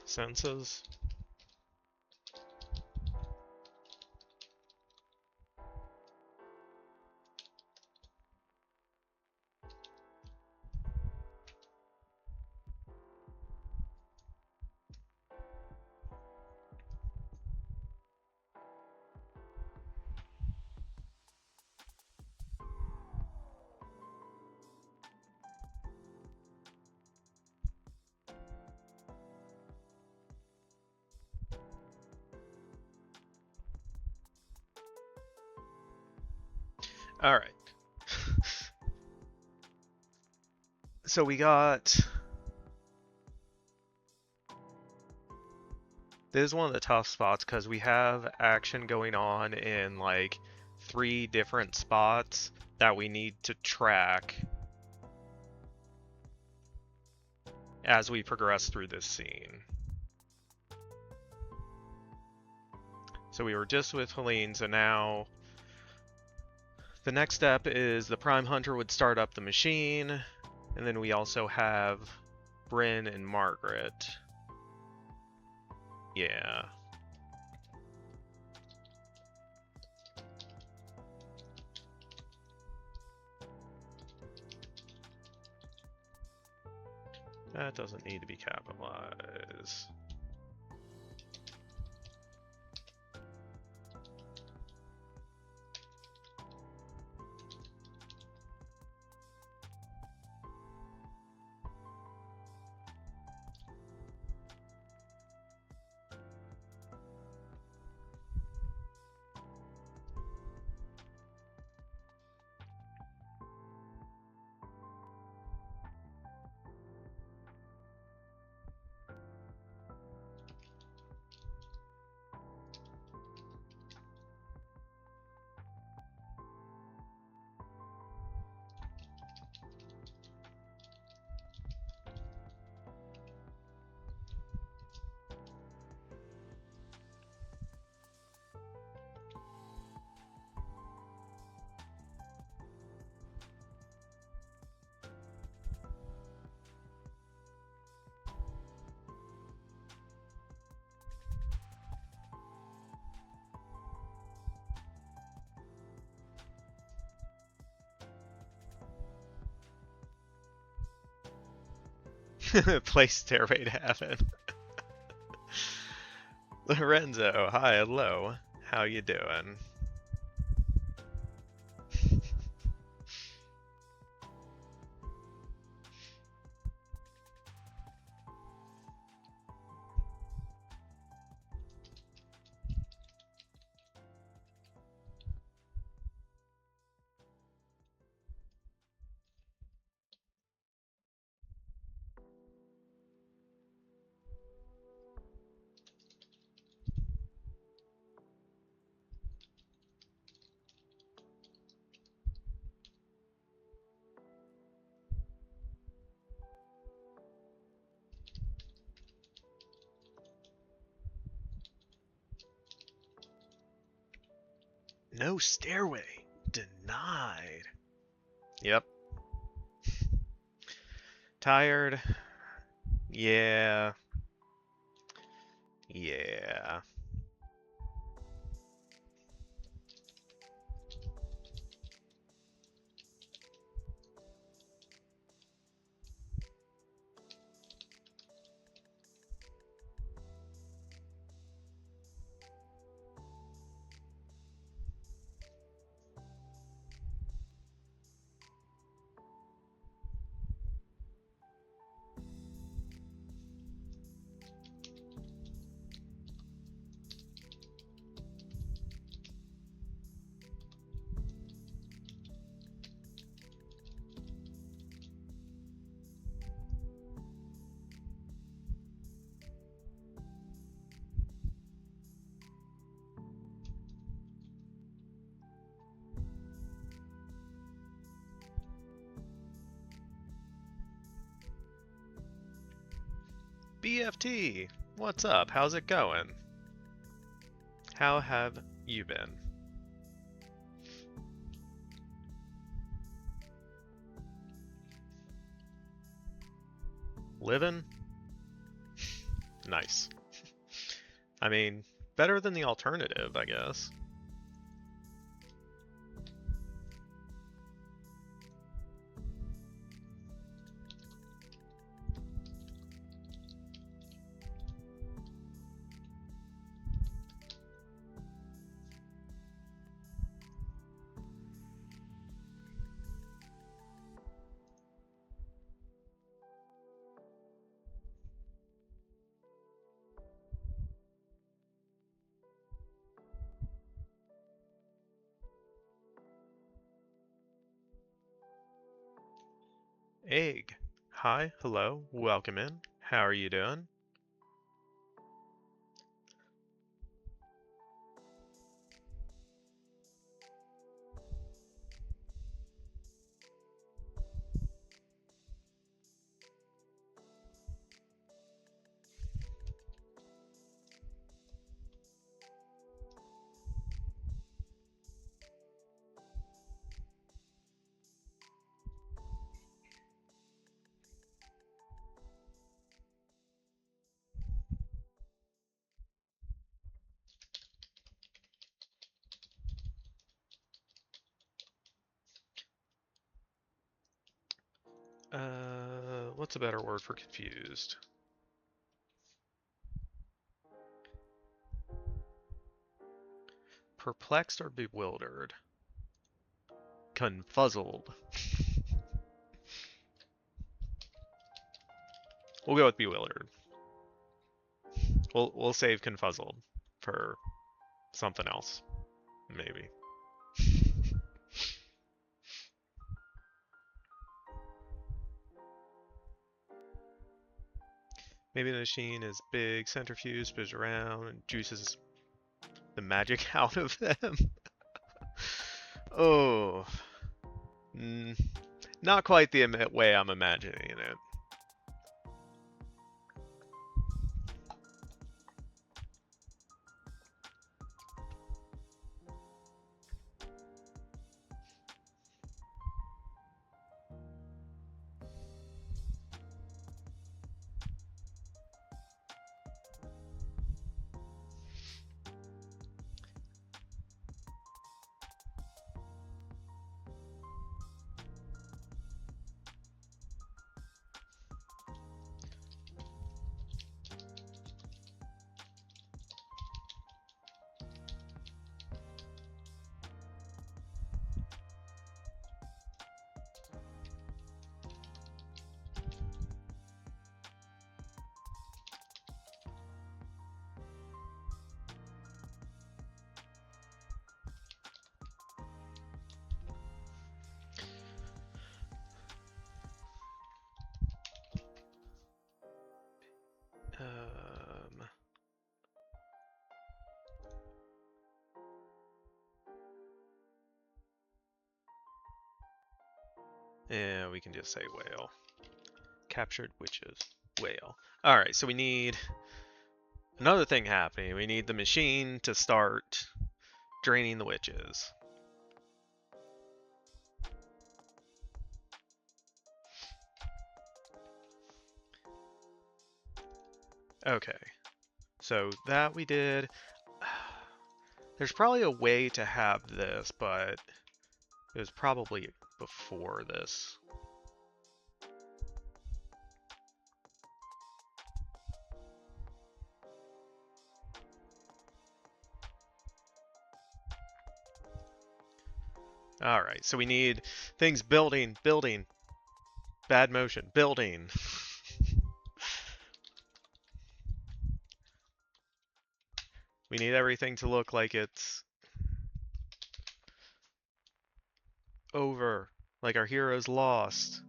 Senses. All right. So we got. This is one of the tough spots because we have action going on in like 3 different spots that we need to track as we progress through this scene. So we were just with Helene, so now the next step is the Prime Hunter would start up the machine, and then we also have Bryn and Margaret. Yeah. That doesn't need to be capitalized. Play Stairway to Heaven. Lorenzo, hi, hello. How you doing? No stairway. Denied. Yep. Tired. Yeah. Yeah. BFT, what's up? How's it going? How have you been? Living? Nice. I mean, better than the alternative, I guess. Egg. Hi, hello, welcome in. How are you doing? What's a better word for confused? Perplexed or bewildered? Confuzzled. We'll go with bewildered. We'll save confuzzled for something else, maybe. Maybe the machine is big, centrifuge, spins around, and juices the magic out of them. Oh, not quite the way I'm imagining it. Yeah, we can just say whale. Captured witches. Whale. Alright, so we need another thing happening. We need the machine to start draining the witches. Okay, so that we did. There's probably a way to have this, but it was probably before this. Alright, so we need things building, building. Bad motion, building. We need everything to look like it's over, like our hero's lost.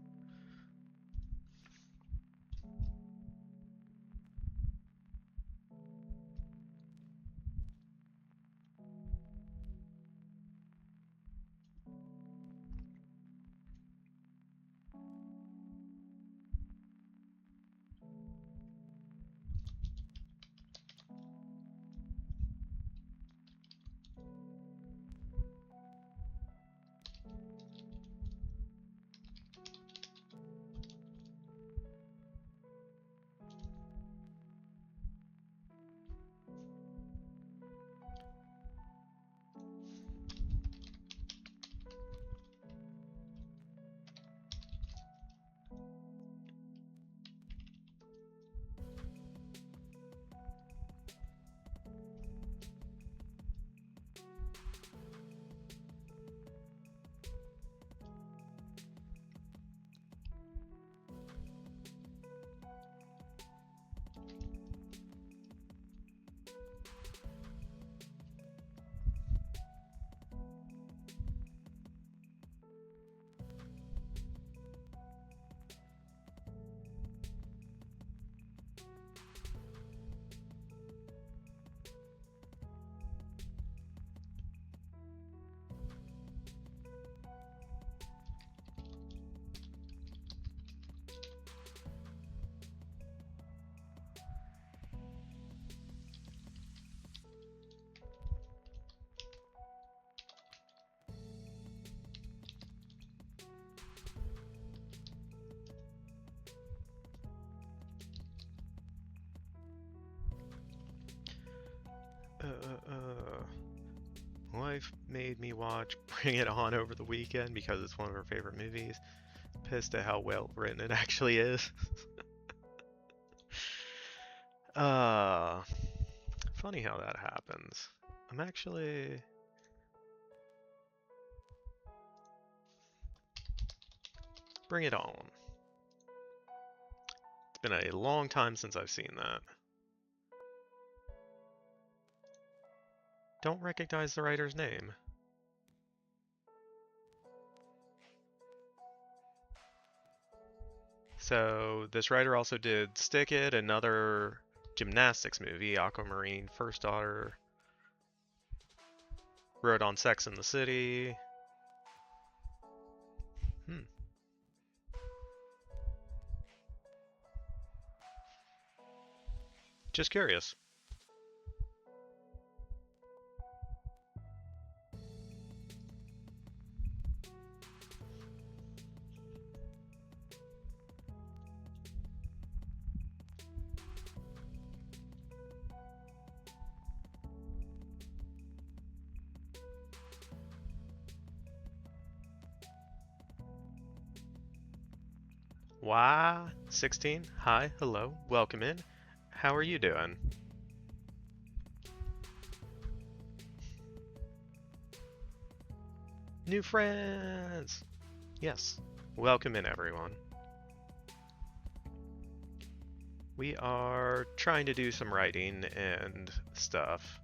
wife made me watch Bring It On over the weekend because it's one of her favorite movies. Pissed at how well written it actually is. Funny how that happens. I'm actually... Bring It On. It's been a long time since I've seen that. Don't recognize the writer's name. So this writer also did Stick It, another gymnastics movie, Aquamarine, First Daughter, wrote on Sex and the City. Just curious. Why? 16? Hi, hello, welcome in. How are you doing? New friends! Yes, welcome in everyone. We are trying to do some writing and stuff.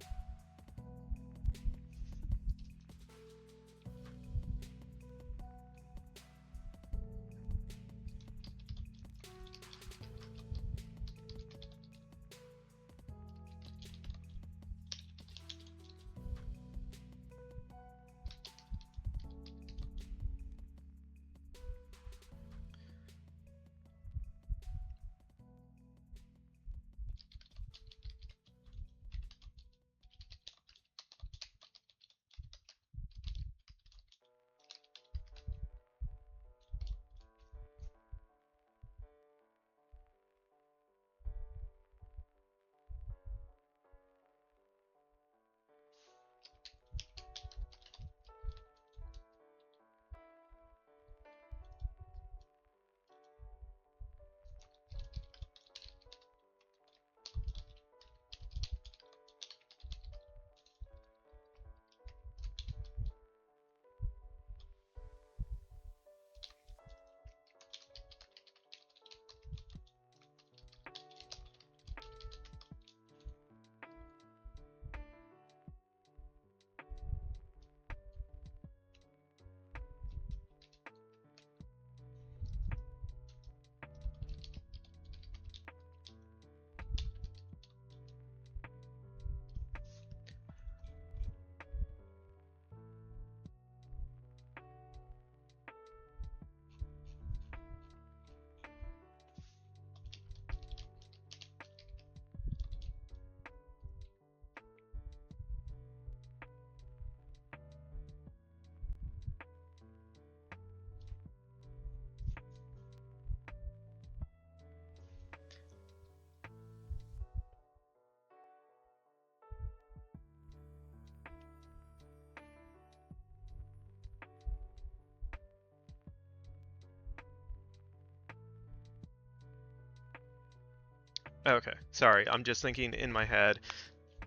Okay, sorry, I'm just thinking in my head,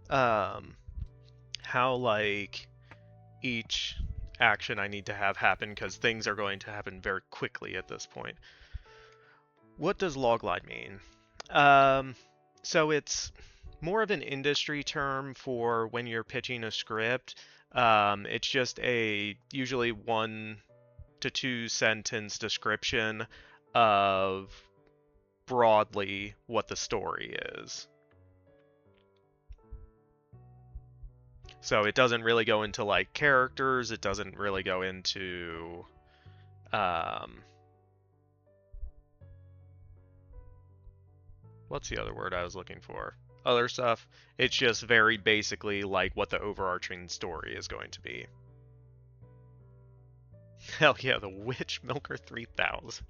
how like each action I need to have happen because things are going to happen very quickly at this point. What does logline mean? Um, so it's more of an industry term for when you're pitching a script. It's just a usually 1 to 2 sentence description of broadly what the story is. So it doesn't really go into like characters, it doesn't really go into what's the other word I was looking for? Other stuff. It's just very basically like what the overarching story is going to be. Hell yeah, the Witch Milker 3000.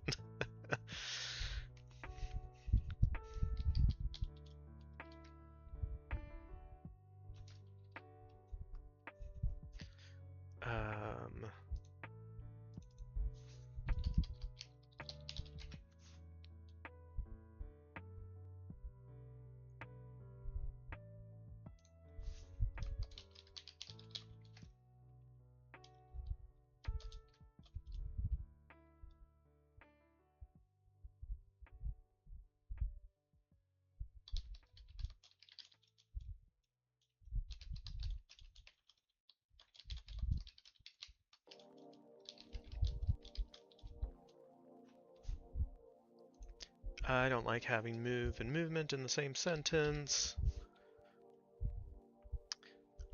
I don't like having move and movement in the same sentence.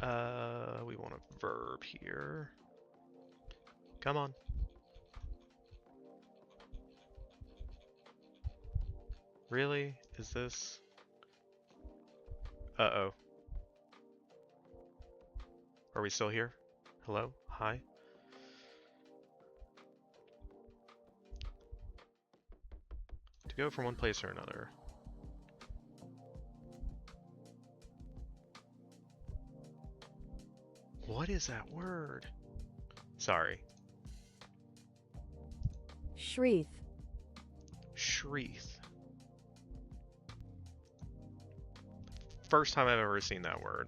We want a verb here. Come on. Really? Is this? Uh-oh. Are we still here? Hello? Hi? To go from one place or another. What is that word? Sorry. Shreeth. Shreeth. First time I've ever seen that word.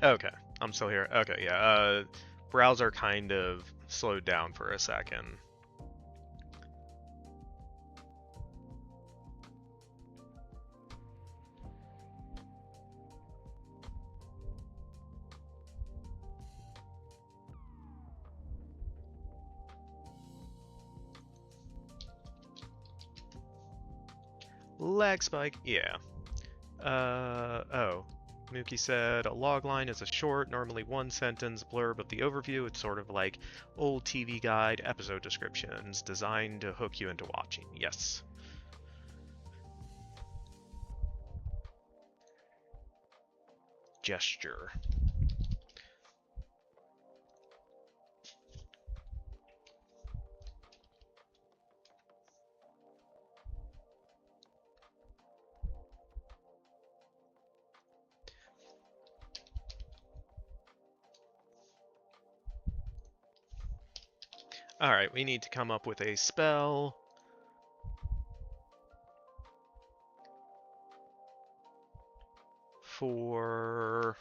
Okay, I'm still here. Okay, yeah. Browser kind of slowed down for a second. Lag spike, yeah. Oh. Mookie said, a logline is a short, normally one sentence blurb of the overview. It's sort of like old TV guide episode descriptions designed to hook you into watching. Yes. Gesture. Alright, we need to come up with a spell. For...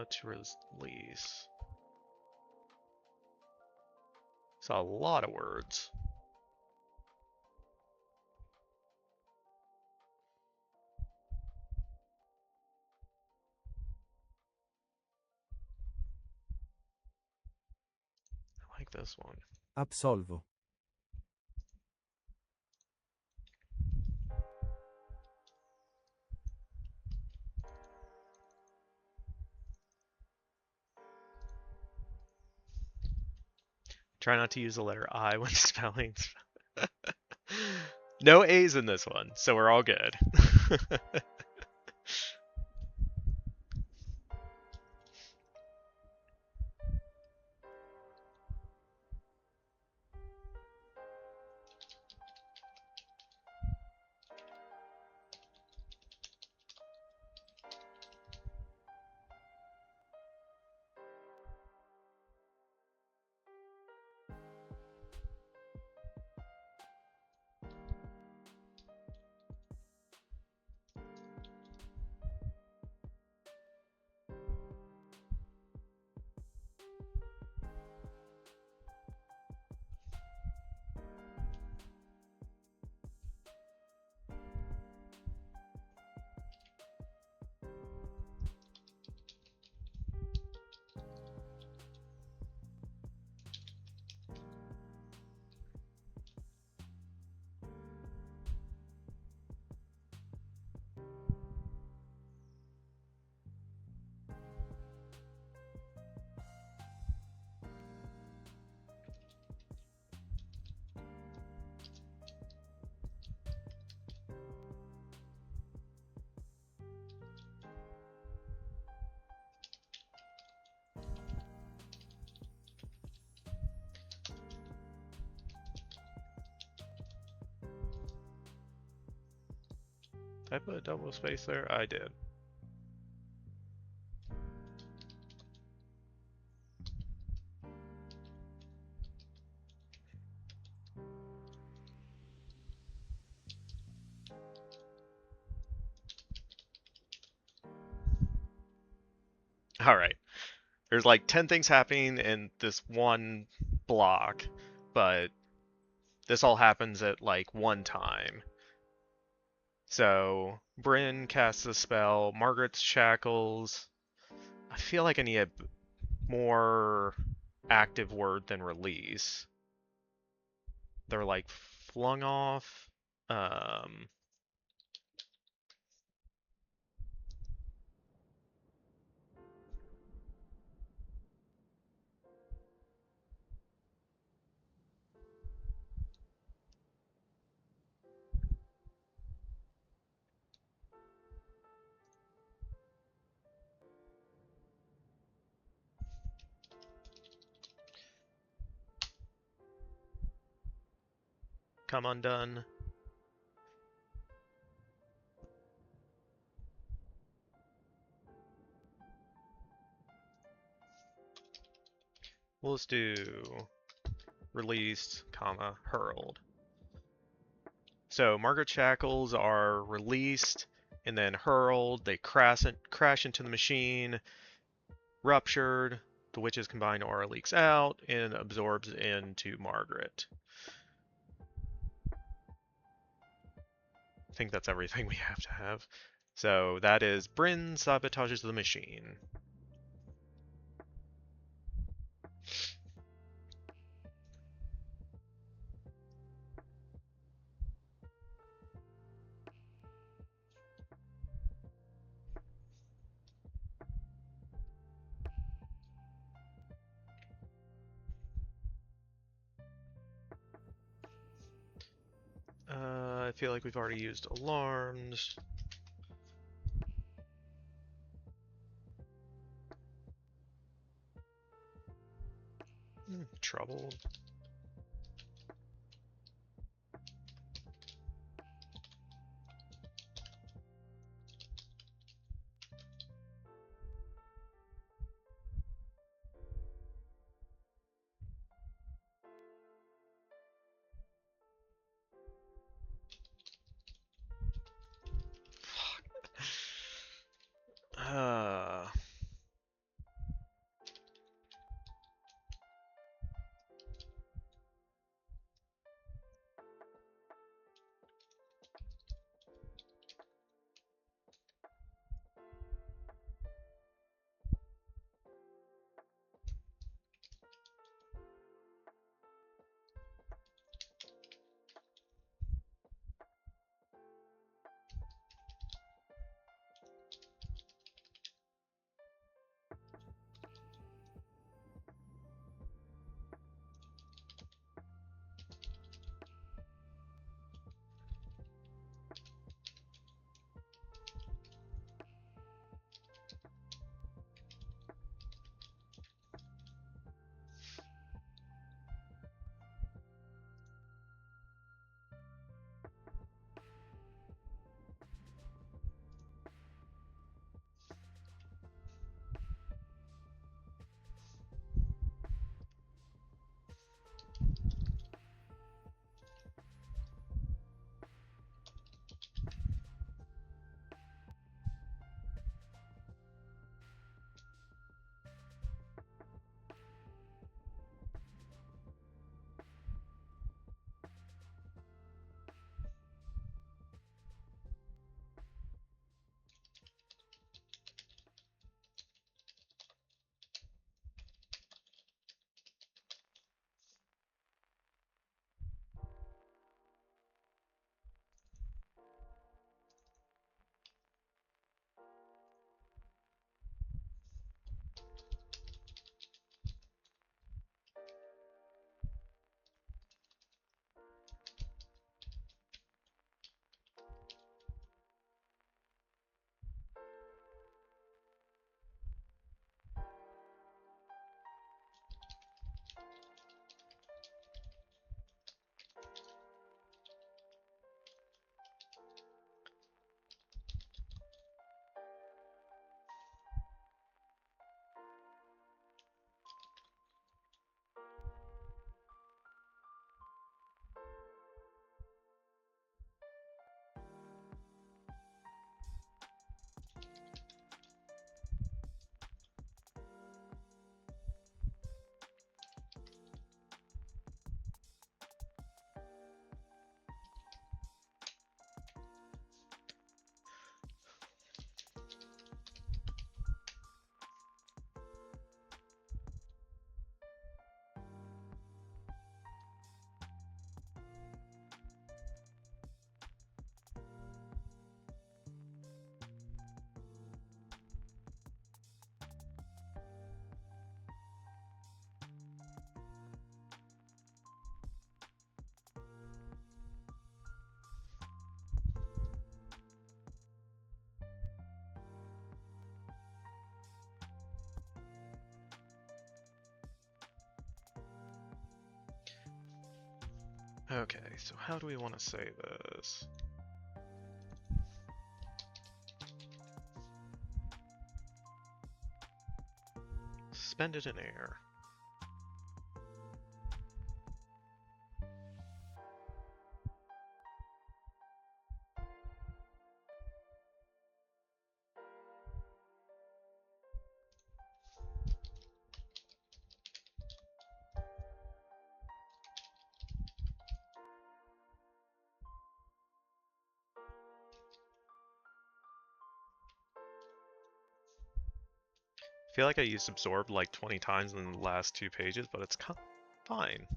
to release. It's a lot of words. I like this one. Absolvo. Try not to use the letter I when spelling. No A's in this one, so we're all good. Did I put a double space there? I did. All right. There's like 10 things happening in this one block, but this all happens at like one time. So Bryn casts a spell, Margaret's shackles. I feel like I need a more active word than release. They're like flung off. Um, come undone. We'll just do released, comma, hurled. So Margaret shackles are released and then hurled. They crash into the machine, ruptured. The witch's combined aura leaks out and absorbs into Margaret. I think that's everything we have to have. So that is Bryn sabotages the machine. I feel like we've already used alarms. Trouble. Uh, Okay, so how do we want to say this? Suspended in air. I feel like I used absorbed like 20 times in the last 2 pages, but it's fine.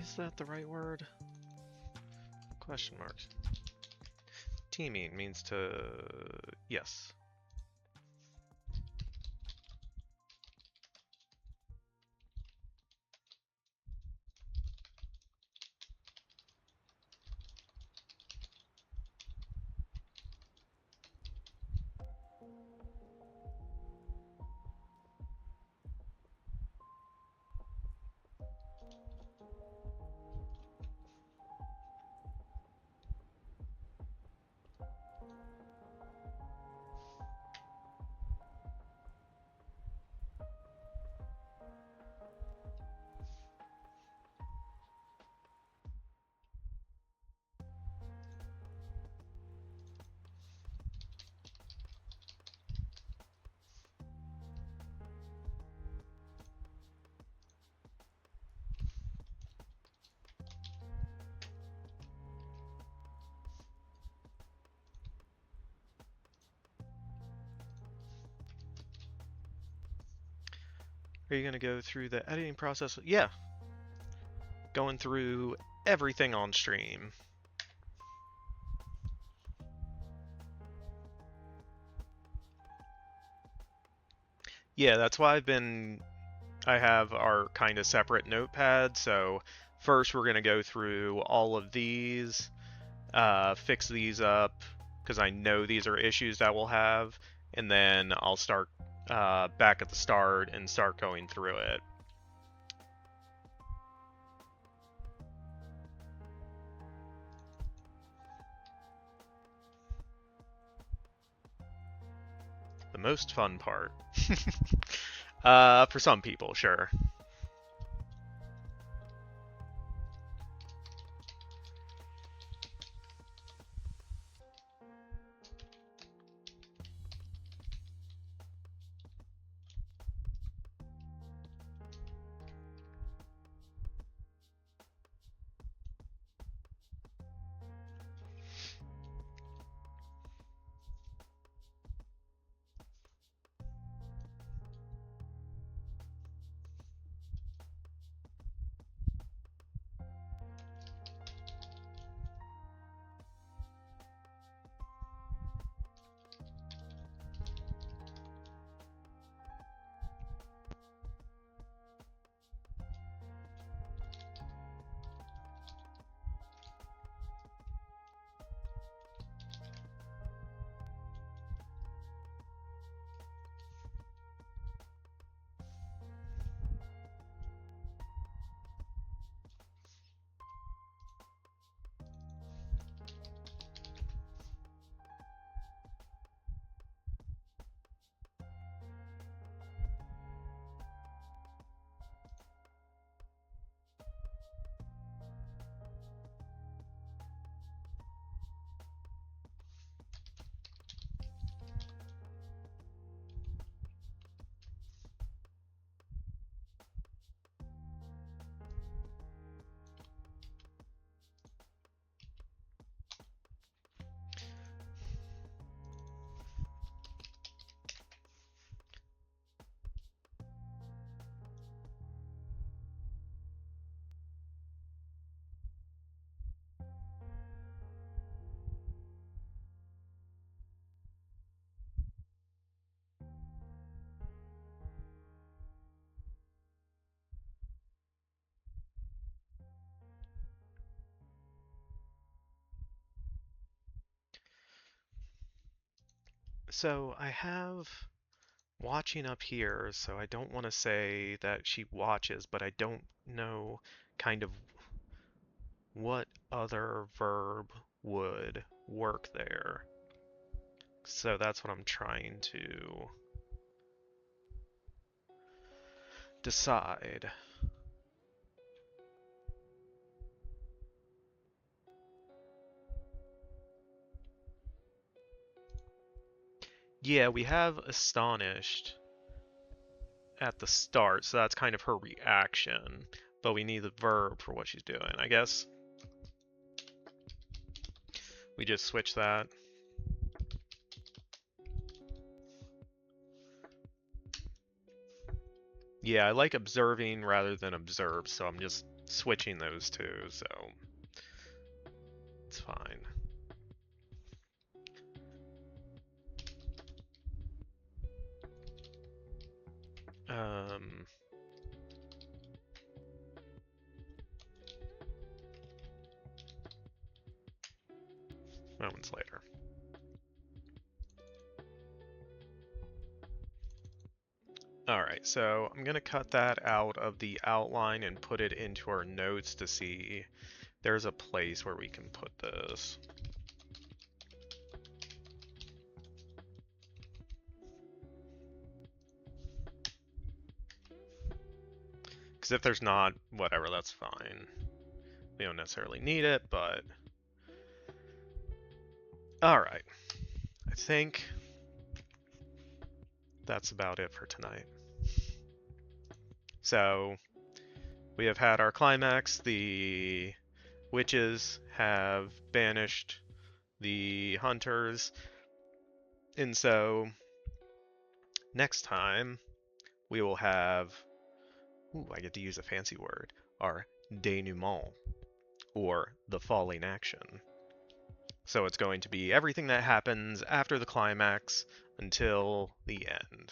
Is that the right word? Question marks. Teaming means to... yes. Are you going to go through the editing process? Yeah. Going through everything on stream. Yeah, that's why I have our kind of separate notepad. So first we're going to go through all of these, fix these up, because I know these are issues that we'll have, and then I'll start back at the start and start going through it. The most fun part. For some people, sure. So I have watching up here, so I don't want to say that she watches, but I don't know kind of what other verb would work there. So that's what I'm trying to decide. Yeah, we have astonished at the start, so that's kind of her reaction. But we need the verb for what she's doing. I guess we just switch that. Yeah, I like observing rather than observe, so I'm just switching those two, so it's fine. Um, Moments later. Alright, so I'm going to cut that out of the outline and put it into our notes to see there's a place where we can put this. Because if there's not, whatever, that's fine. We don't necessarily need it, but... Alright. I think that's about it for tonight. So, we have had our climax. The witches have banished the hunters. And so, next time, we will have... Ooh, I get to use a fancy word. Our denouement, or the falling action. So it's going to be everything that happens after the climax until the end.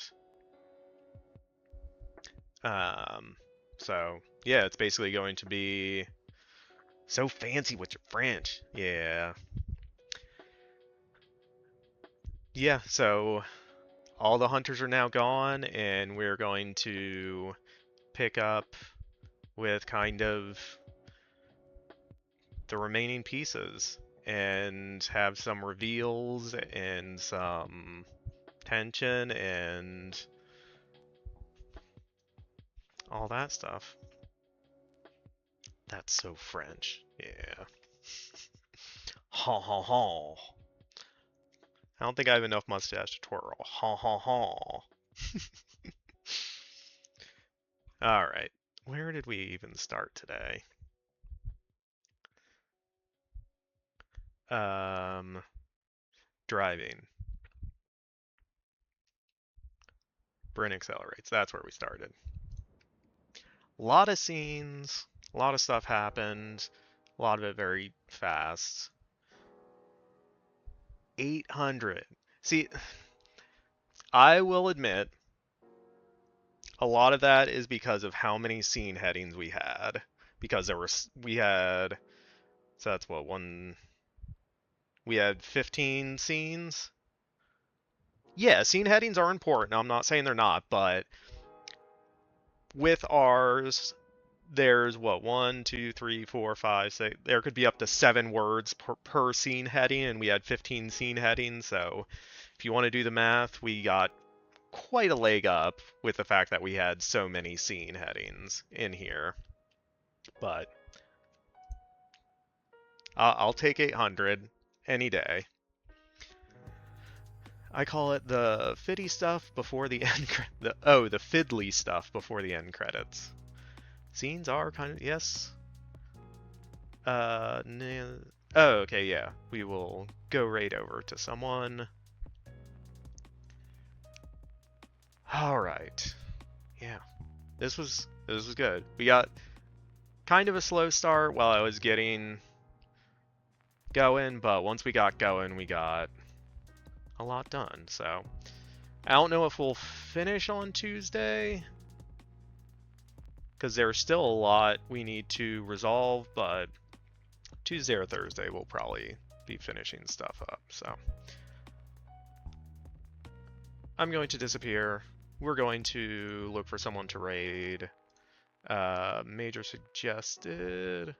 So yeah, it's basically going to be so fancy with your French. Yeah. Yeah, so all the hunters are now gone, and we're going to pick up with kind of the remaining pieces and have some reveals and some tension and all that stuff. That's so French. Yeah. Ha ha ha. I don't think I have enough mustache to twirl. Ha ha ha. Alright. Where did we even start today? Driving. Bryn accelerates. That's where we started. A lot of scenes. A lot of stuff happened. A lot of it very fast. 800. See, I will admit, a lot of that is because of how many scene headings we had. Because we had, so that's what, we had 15 scenes. Yeah, scene headings are important. I'm not saying they're not, but with ours, there's what, 1, 2, 3, 4, 5, 6. There could be up to 7 words per scene heading, and we had 15 scene headings. So if you want to do the math, we got quite a leg up with the fact that we had so many scene headings in here. But I'll take 800 any day. I call it the fiddy stuff before the end. The fiddly stuff before the end credits. Scenes are kind of, yes. Oh, okay, yeah. We will go right over to someone. All right. Yeah. This was good. We got kind of a slow start while I was getting going, but once we got going, we got a lot done. So I don't know if we'll finish on Tuesday, because there's still a lot we need to resolve, but Tuesday or Thursday we'll probably be finishing stuff up. So I'm going to disappear. We're going to look for someone to raid. Major suggested.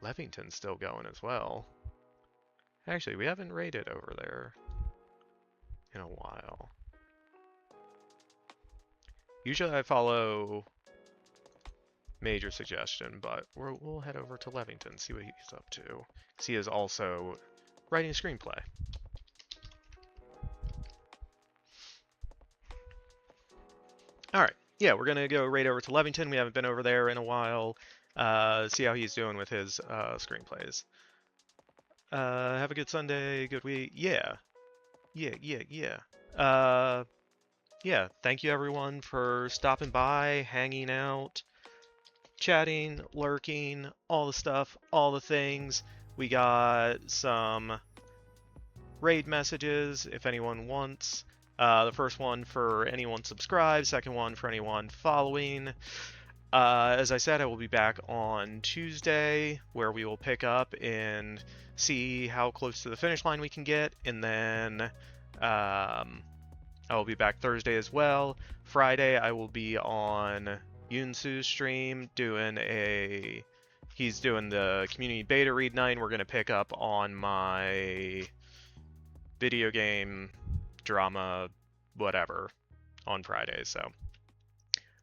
Levington's still going as well. Actually, we haven't raided over there in a while. Usually I follow Major suggestion, but we'll head over to Levington, see what he's up to. Because he is also writing a screenplay. Alright, yeah, we're going to go right over to Levington. We haven't been over there in a while. See how he's doing with his screenplays. Have a good Sunday, good week. Yeah. Yeah, thank you everyone for stopping by, hanging out, chatting, lurking, all the stuff, all the things. We got some raid messages if anyone wants. The first one for anyone subscribed, second one for anyone following. As I said, I will be back on Tuesday, where we will pick up and see how close to the finish line we can get, and then I will be back Thursday as well. Friday, I will be on Yunsu's stream he's doing the community beta read night, and we're going to pick up on my video game drama whatever on Friday. So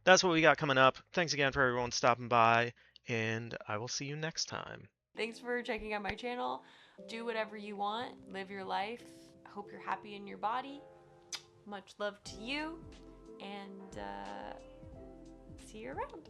that's what we got coming up. Thanks again for everyone stopping by, and I will see you next time. Thanks for checking out my channel. Do whatever you want. Live your life. Hope you're happy in your body. Much love to you, and see you around.